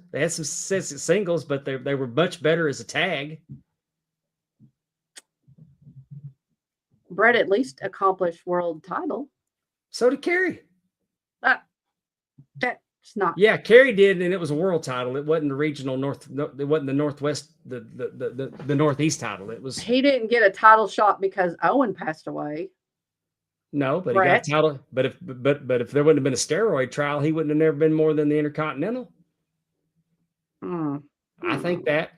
But they were much better as a tag. Brett at least accomplished world title. So did Kerry. That's not. Yeah, Kerry did, and it was a world title. It wasn't the regional north. It wasn't the northwest, the northeast title. It was. He didn't get a title shot because Owen passed away. No, but Brett. He got a title. But if there wouldn't have been a steroid trial, he wouldn't have never been more than the Intercontinental. I think that.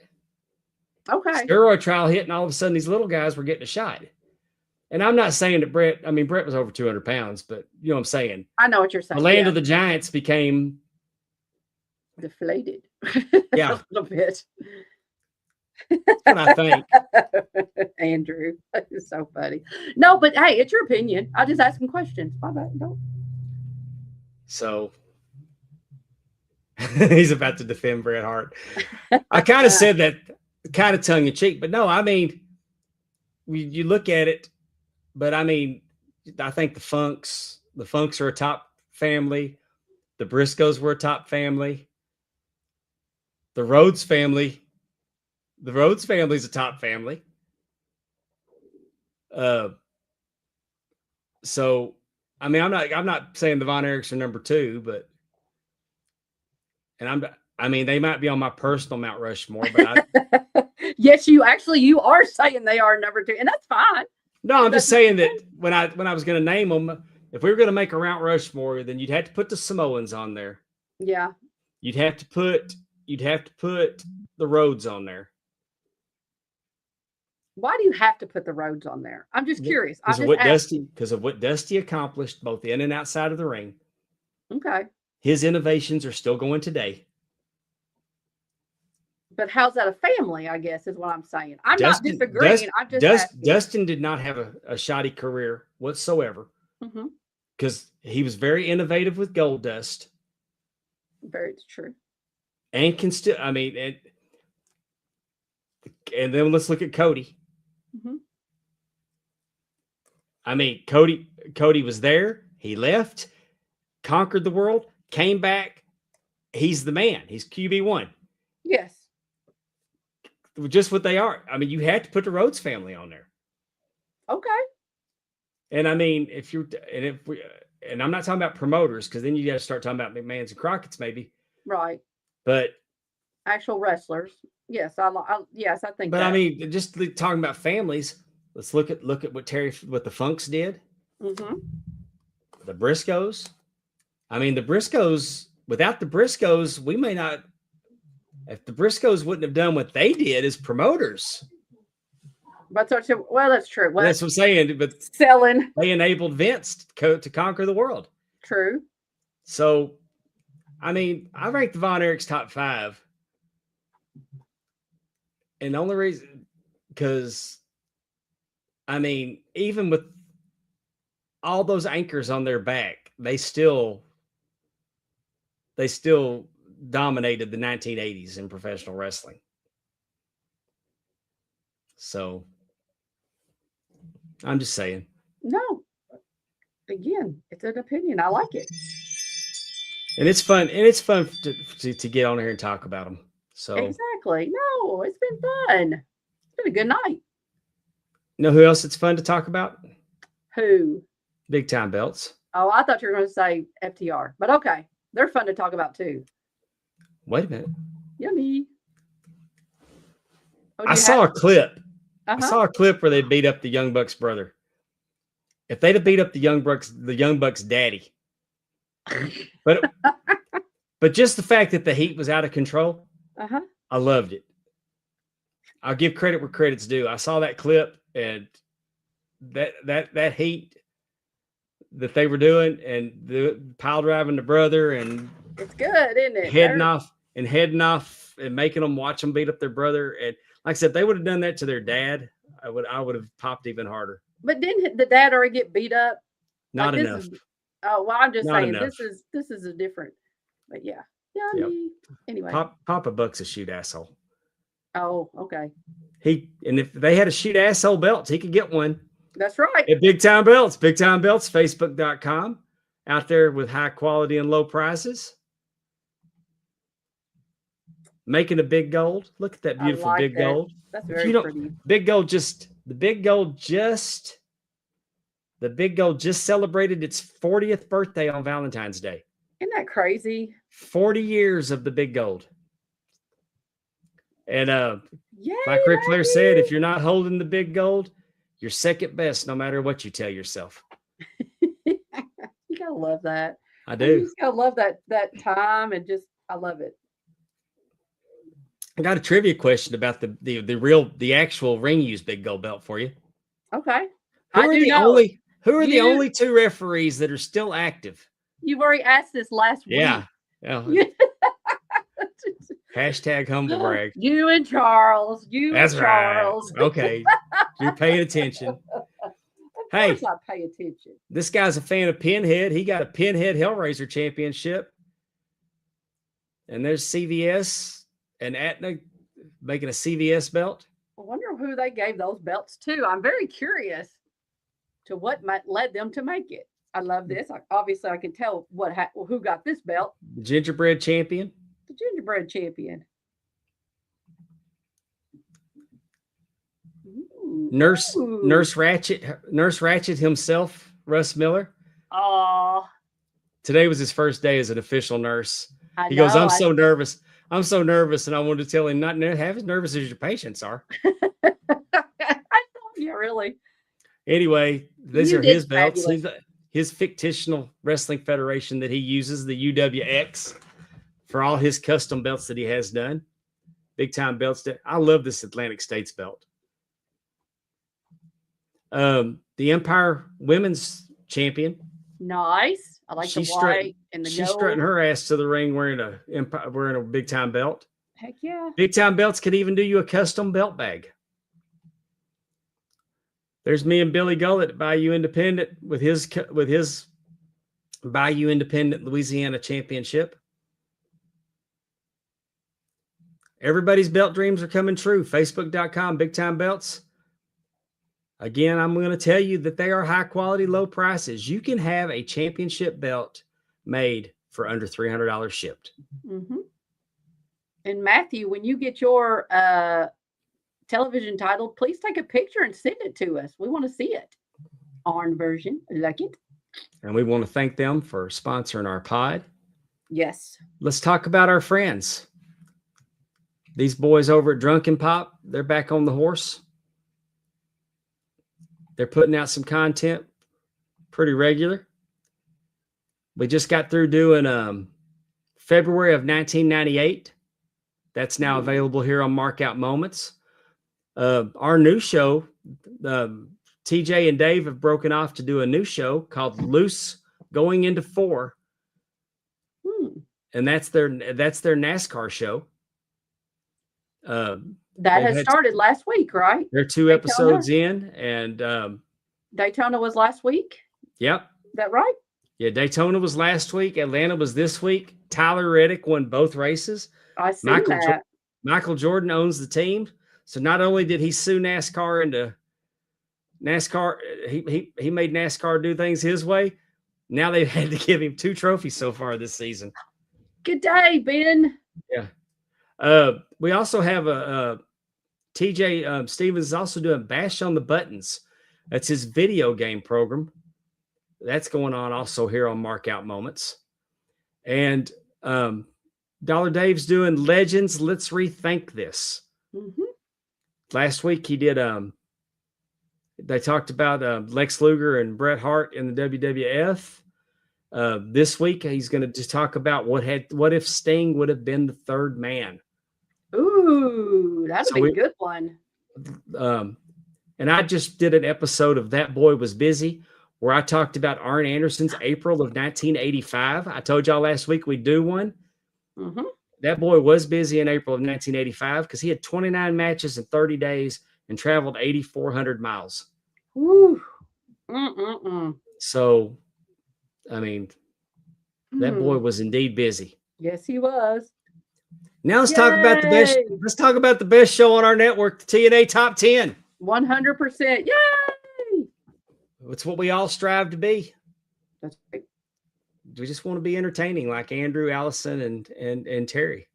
Okay. Steroid trial hit, and all of a sudden these little guys were getting a shot. And I'm not saying that Brett was over 200 pounds, but you know what I'm saying. I know what you're saying. The land of the giants became deflated. Yeah. A little bit. That's what I think. Andrew, it's so funny. No, but hey, it's your opinion. I just ask him questions. My bad. No. So he's about to defend Bret Hart. I kind of said that kind of tongue in cheek, but no, I mean, you look at it, but I mean, I think the Funks are a top family. The Briscoes were a top family. The Rhodes family is a top family. So I mean, I'm not saying the Von Erichs are number 2, but they might be on my personal Mount Rushmore, but yes, you are saying they are number 2, and that's fine. No, I'm just saying that when I was going to name them, if we were going to make a Mount Rushmore, then you'd have to put the Samoans on there. Yeah. You'd have to put the Rhodes on there. Why do you have to put the Rhodes on there? I'm just curious. Because of what Dusty accomplished both in and outside of the ring. Okay. His innovations are still going today. But how's that a family, I guess, is what I'm saying. I'm not disagreeing. Dustin did not have a shoddy career whatsoever. Because he was very innovative with Gold Dust. Very true. And can still, I mean, and then let's look at Cody. I mean, Cody was there. He left, conquered the world, came back. He's the man. He's QB1. Yes. just what they are. I mean, you had to put the Rhodes family on there. Okay. And I mean, and I'm not talking about promoters, because then you got to start talking about McMahon's and Crockett's maybe. Right. But actual wrestlers. Yes, yes, I think. But that. I mean, just talking about families, let's look at what the Funks did. Mm-hmm. The Briscoes. I mean, the Briscoes. Without the Briscoes, we may not. If the Briscoes wouldn't have done what they did as promoters. But well, that's true. Well, that's what I'm saying. But selling, they enabled Vince to conquer the world. True. So, I mean, I ranked the Von Erich's top 5. And the only reason, because, I mean, even with all those anchors on their back, they still dominated the 1980s in professional wrestling. So, I'm just saying. No. Again, it's an opinion. I like it. And it's fun. And it's fun to get on here and talk about them. So exactly. No, it's been fun. It's been a good night. You know who else it's fun to talk about? Who? Big time belts. Oh, I thought you were going to say FTR, but okay. They're fun to talk about too. Wait a minute. Yummy. I saw a clip. I saw a clip where they beat up the Young Bucks brother. If they'd have beat up the Young Bucks daddy. But just the fact that the heat was out of control, I loved it. I'll give credit where credit's due. I saw that clip, and that heat that they were doing, and the pile driving the brother, and it's good, isn't it? Heading off and making them watch them beat up their brother. And like I said, if they would have done that to their dad, I would have popped even harder. But didn't the dad already get beat up? Not enough. Well, I'm just saying enough. this is a different. But yeah. Yep. Anyway. Papa Buck's a shoot asshole. Oh, okay. And if they had a shoot asshole belts, he could get one. That's right. At Big Time Belts, Facebook.com, out there with high quality and low prices. Making a big gold. Look at that beautiful big gold. That's very pretty. Big gold just celebrated its 40th birthday on Valentine's Day. Isn't that crazy? 40 years of the big gold. And like Ric Flair said, if you're not holding the big gold, you're second best no matter what you tell yourself. You gotta love that. I do. You just gotta love that time, and I love it. I got a trivia question about the actual ring used big gold belt for you. Okay. Who are the only 2 referees that are still active? You've already asked this last week. Yeah. Hashtag humble brag. You and Charles. That's Charles. Right. Okay. You're paying attention. Hey, I pay attention. This guy's a fan of Pinhead. He got a Pinhead Hellraiser championship. And there's CVS and Aetna making a CVS belt. I wonder who they gave those belts to. I'm very curious to what led them to make it. I love this. Obviously, I can tell who got this belt. The gingerbread champion. The gingerbread champion. Ooh. Nurse Ratchet himself, Russ Miller. Oh. Today was his first day as an official nurse. He goes, I'm so nervous. I'm so nervous. And I wanted to tell him not half as nervous as your patients are. Yeah, really. Anyway, these are his belts. His fictional wrestling federation that he uses, the UWX, for all his custom belts that he has done. Big time belts. I love this Atlantic States belt. The Empire Women's Champion. Nice. I like the white and the gold. She's strutting her ass to the ring wearing a big time belt. Heck yeah. Big time belts could even do you a custom belt bag. There's me and Billy Gullett at Bayou Independent with his Bayou Independent Louisiana Championship. Everybody's belt dreams are coming true. Facebook.com, Big Time Belts. Again, I'm going to tell you that they are high quality, low prices. You can have a championship belt made for under $300 shipped. Mm-hmm. And Matthew, when you get your television titled, please take a picture and send it to us. We want to see it. Arn version. Like it. And we want to thank them for sponsoring our pod. Yes. Let's talk about our friends. These boys over at Drunken Pop, they're back on the horse. They're putting out some content pretty regular. We just got through doing February of 1998. That's now available here on Markout Moments. Our new show, TJ and Dave have broken off to do a new show called Loose Going Into 4. And that's their NASCAR show. That has started last week, right? They're 2 episodes in, and Daytona was last week. Yep. Is that right? Yeah, Daytona was last week. Atlanta was this week. Tyler Reddick won both races. I see that. Michael Jordan owns the team. So not only did he sue NASCAR into NASCAR, he made NASCAR do things his way. Now they've had to give him 2 trophies so far this season. Good day, Ben. Yeah. We also have TJ Stevens is also doing Bash on the Buttons. That's his video game program. That's going on also here on Markout Moments. And Dollar Dave's doing Legends. Let's Rethink This. Mm-hmm. Last week he did they talked about Lex Luger and Bret Hart in the WWF. This week he's going to just talk about what if Sting would have been the third man. Ooh, that'd be a good one. And I just did an episode of That Boy Was Busy where I talked about Arn Anderson's April of 1985. I told y'all last week we'd do one. Mm-hmm. That boy was busy in April of 1985 because he had 29 matches in 30 days and traveled 8,400 miles. Ooh. So, I mean, that boy was indeed busy. Yes, he was. Now let's talk about the best. Let's talk about the best show on our network, the TNA Top 10. 100%. Yay! It's what we all strive to be. That's right. We just want to be entertaining, like Andrew, Allison, and Terry.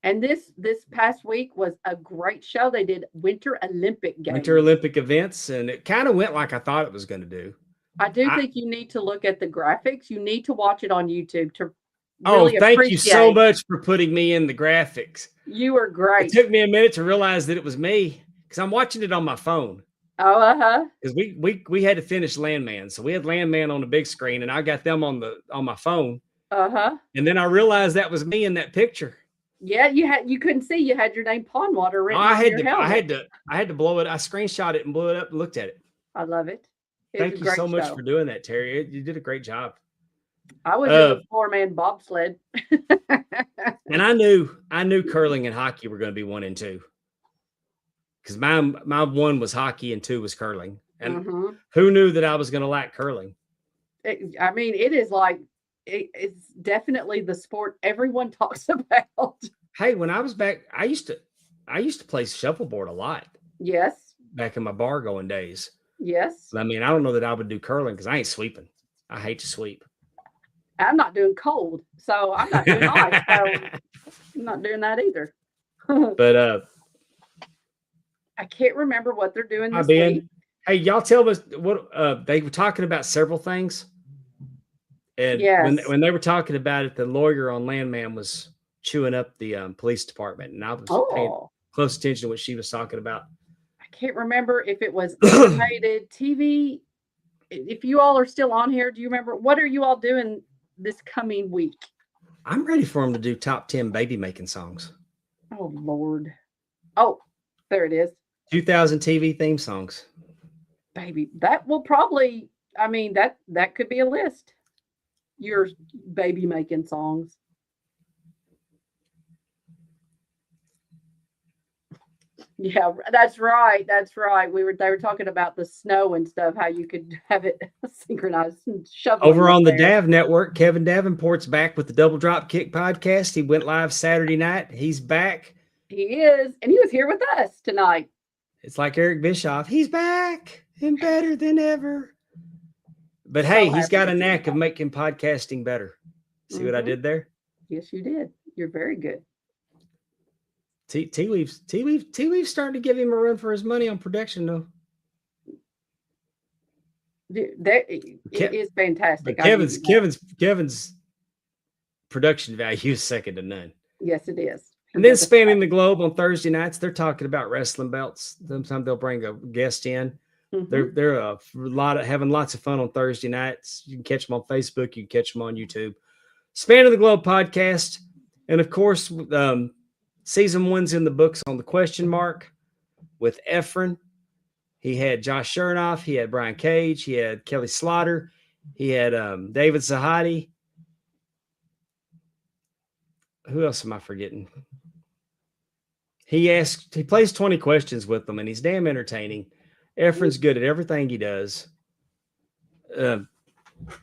And this past week was a great show. They did Winter Olympic games. Winter Olympic events, and it kind of went like I thought it was going to do. I think you need to look at the graphics. You need to watch it on YouTube to really thank you so much for putting me in the graphics. You were great. It took me a minute to realize that it was me because I'm watching it on my phone. Oh, because we had to finish Landman, so we had Landman on the big screen, and I got them on my phone. And then I realized that was me in that picture. Yeah, you couldn't see. You had your name Pondwater written. I had to blow it. I screenshot it and blew it up and looked at it. I love it. Thank you so much for doing that, Terry. You did a great job. I was in the 4-man bobsled. And I knew curling and hockey were going to be 1 and 2. Because my 1 was hockey and 2 was curling. And who knew that I was going to like curling? It is like, it's definitely the sport everyone talks about. Hey, when I was back, I used to play shuffleboard a lot. Yes. Back in my bar going days. Yes. I mean, I don't know that I would do curling because I ain't sweeping. I hate to sweep. I'm not doing cold, so I'm not doing ice. So I'm not doing that either. But I can't remember what they're doing this week. Hey, y'all tell us what they were talking about several things. And when they were talking about it, the lawyer on Landman was chewing up the police department. And I was paying close attention to what she was talking about. I can't remember if it was animated TV. If you all are still on here, do you remember? What are you all doing this coming week? I'm ready for them to do top 10 baby making songs. Oh, Lord. Oh, there it is. 2000 TV theme songs. Baby, that will probably, that could be a list. Your baby making songs. Yeah, that's right. That's right. They were talking about the snow and stuff, how you could have it synchronized and shovel. Over on the Dav Network, Kevin Davenport's back with the Double Drop Kick podcast. He went live Saturday night. He's back. He is. And he was here with us tonight. It's like Eric Bischoff. He's back and better than ever. But hey, he's got a knack of making podcasting better. See what I did there? Yes, you did. You're very good. Tea Leaf's starting to give him a run for his money on production, though. It is fantastic. But Kevin's production value is second to none. Yes, it is. And then Spanning the Globe on Thursday nights, they're talking about wrestling belts. Sometimes they'll bring a guest in. Mm-hmm. They're having lots of fun on Thursday nights. You can catch them on Facebook. You can catch them on YouTube. Spanning the Globe podcast, and of course, season 1's in the books on the question mark with Efren. He had Josh Chernoff. He had Brian Cage. He had Kelly Slaughter. He had David Zahadi. Who else am I forgetting? He plays 20 questions with them, and he's damn entertaining. Efren's good at everything he does.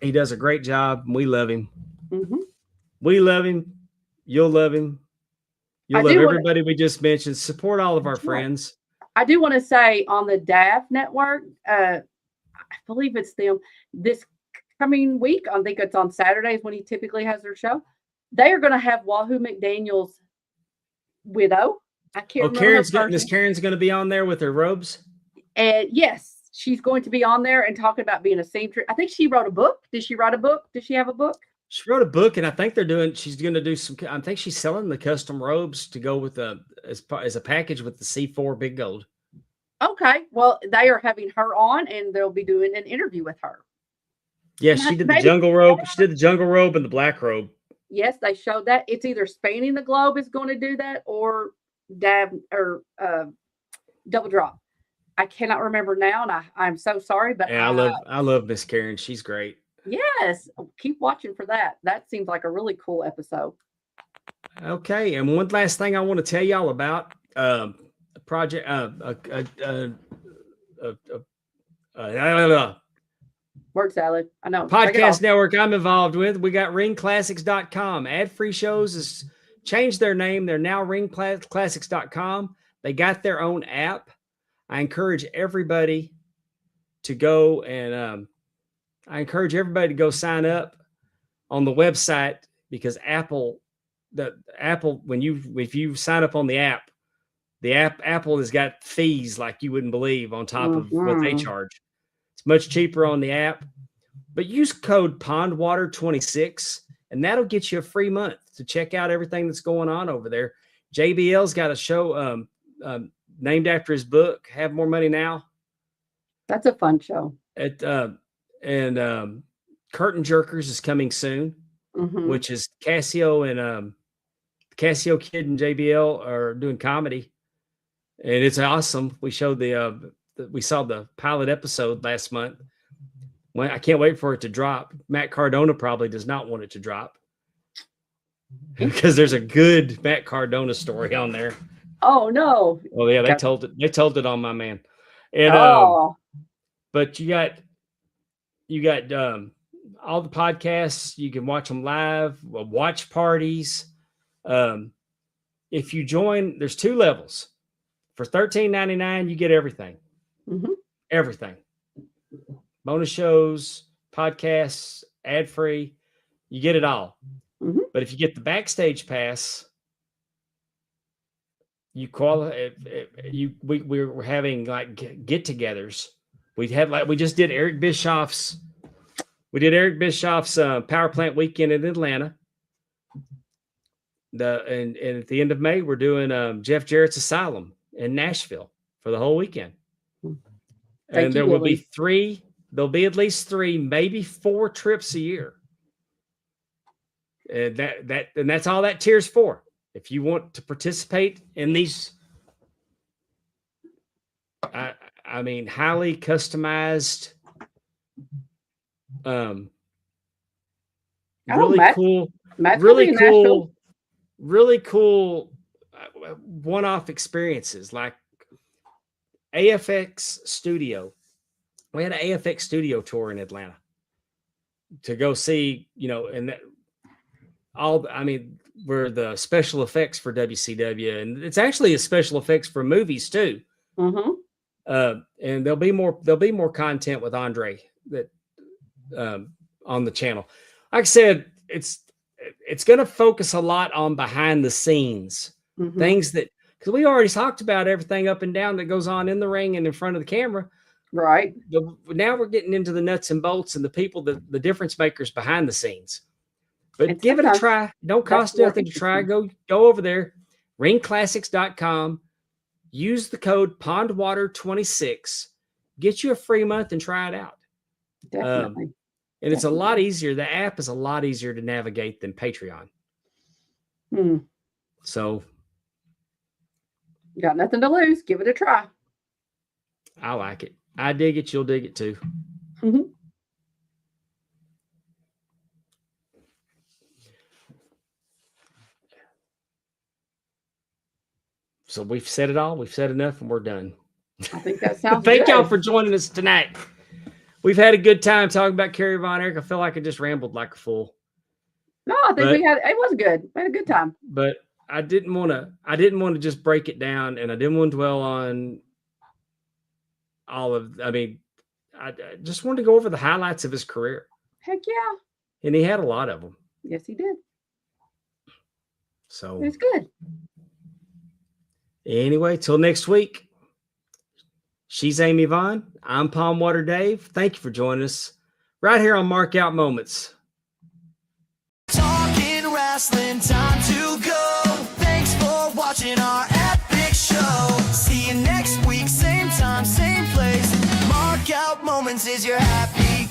He does a great job. And we love him. Mm-hmm. We love him. You'll love him. You'll love everybody we just mentioned. Support all of our friends. I do want to say on the DAF network, I believe it's them this coming week. I think it's on Saturdays when he typically has their show. They are going to have Wahoo McDaniel's widow. I can't remember. Miss Karen's going to be on there with her robes. And yes, she's going to be on there and talking about being a seamstress. I think she wrote a book. Did she write a book? Did she have a book? She wrote a book, and I think she's going to do some. I think she's selling the custom robes to go with as a package with the C4 Big Gold. Okay, well, they are having her on, and they'll be doing an interview with her. Yeah, she did the jungle robe. She did the jungle robe and the black robe. Yes, they showed that. It's either Spanning the Globe is going to do that, or Double Drop. I cannot remember now, and I'm so sorry, but yeah, I love Miss Karen. She's great. Yes, keep watching for that. That seems like a really cool episode. Okay, and one last thing I want to tell y'all about a project, word salad. I know. Podcast network I'm involved with. We got ringclassics.com. Ad-free shows has changed their name. They're now ringclassics.com. They got their own app. I encourage everybody to go and sign up on the website, because Apple, if you sign up on the app, Apple has got fees like you wouldn't believe on top of what they charge. It's much cheaper on the app, but use code Pondwater26 and that'll get you a free month to check out everything that's going on over there. JBL's got a show named after his book, Have More Money Now. That's a fun show. Curtain Jerkers is coming soon, which is Cassio Kid and JBL are doing comedy, and it's awesome. We showed we saw the pilot episode last month. Well, I can't wait for it to drop. Matt Cardona probably does not want it to drop because there's a good Matt Cardona story on there. Oh no! Oh yeah, they told it. They told it on my man. And but you got all the podcasts. You can watch them live. Watch parties. If you join, there's 2 levels. For $13.99, you get everything. Everything. Bonus shows, podcasts, ad free. You get it all. But if you get the backstage pass, you qualify. We're having like get-togethers. We just did Eric Bischoff's. We did Eric Bischoff's power plant weekend in Atlanta. And at the end of May, we're doing Jeff Jarrett's Asylum in Nashville for the whole weekend. And there will be 3. There'll be at least 3, maybe 4 trips a year. And that's all that tier's for. If you want to participate in these, I mean, highly customized, really cool one-off experiences like AFX Studio. We had an AFX Studio tour in Atlanta to go see, and we're the special effects for WCW, and it's actually a special effects for movies too. And there'll be more content with Andre that on the channel. Like I said, it's going to focus a lot on behind the scenes things that, because we already talked about everything up and down that goes on in the ring and in front of the camera. Right. Now we're getting into the nuts and bolts and the people, the difference makers behind the scenes. But And give it a sometimes try. Don't cost more nothing to try. interesting. Go over there, ringclassics.com. Use the code Pondwater26. Get you a free month and try it out. Definitely. And it's a lot easier. The app is a lot easier to navigate than Patreon. So You got nothing to lose. Give it a try. I like it. I dig it. You'll dig it too. Mhm. So we've said it all. We've said enough, and we're done. I think that sounds Thank good. y'all for joining us tonight. We've had a good time talking about Kerry Von Erich. I feel like I just rambled like a fool, No, I think it was good. We had a good time. but I didn't want to just break it down, and I didn't want to dwell on all of. I mean, I just wanted to go over the highlights of his career, Heck yeah. and he had a lot of them. Yes, he did. So It was good. anyway, till next week. She's Amy Vaughn. I'm Pondwater Dave. Thank you for joining us right here on Mark Out Moments. Talking Rasslin, time to go. Thanks for watching our epic show. See you next week, same time, same place. Mark Out Moments is your happy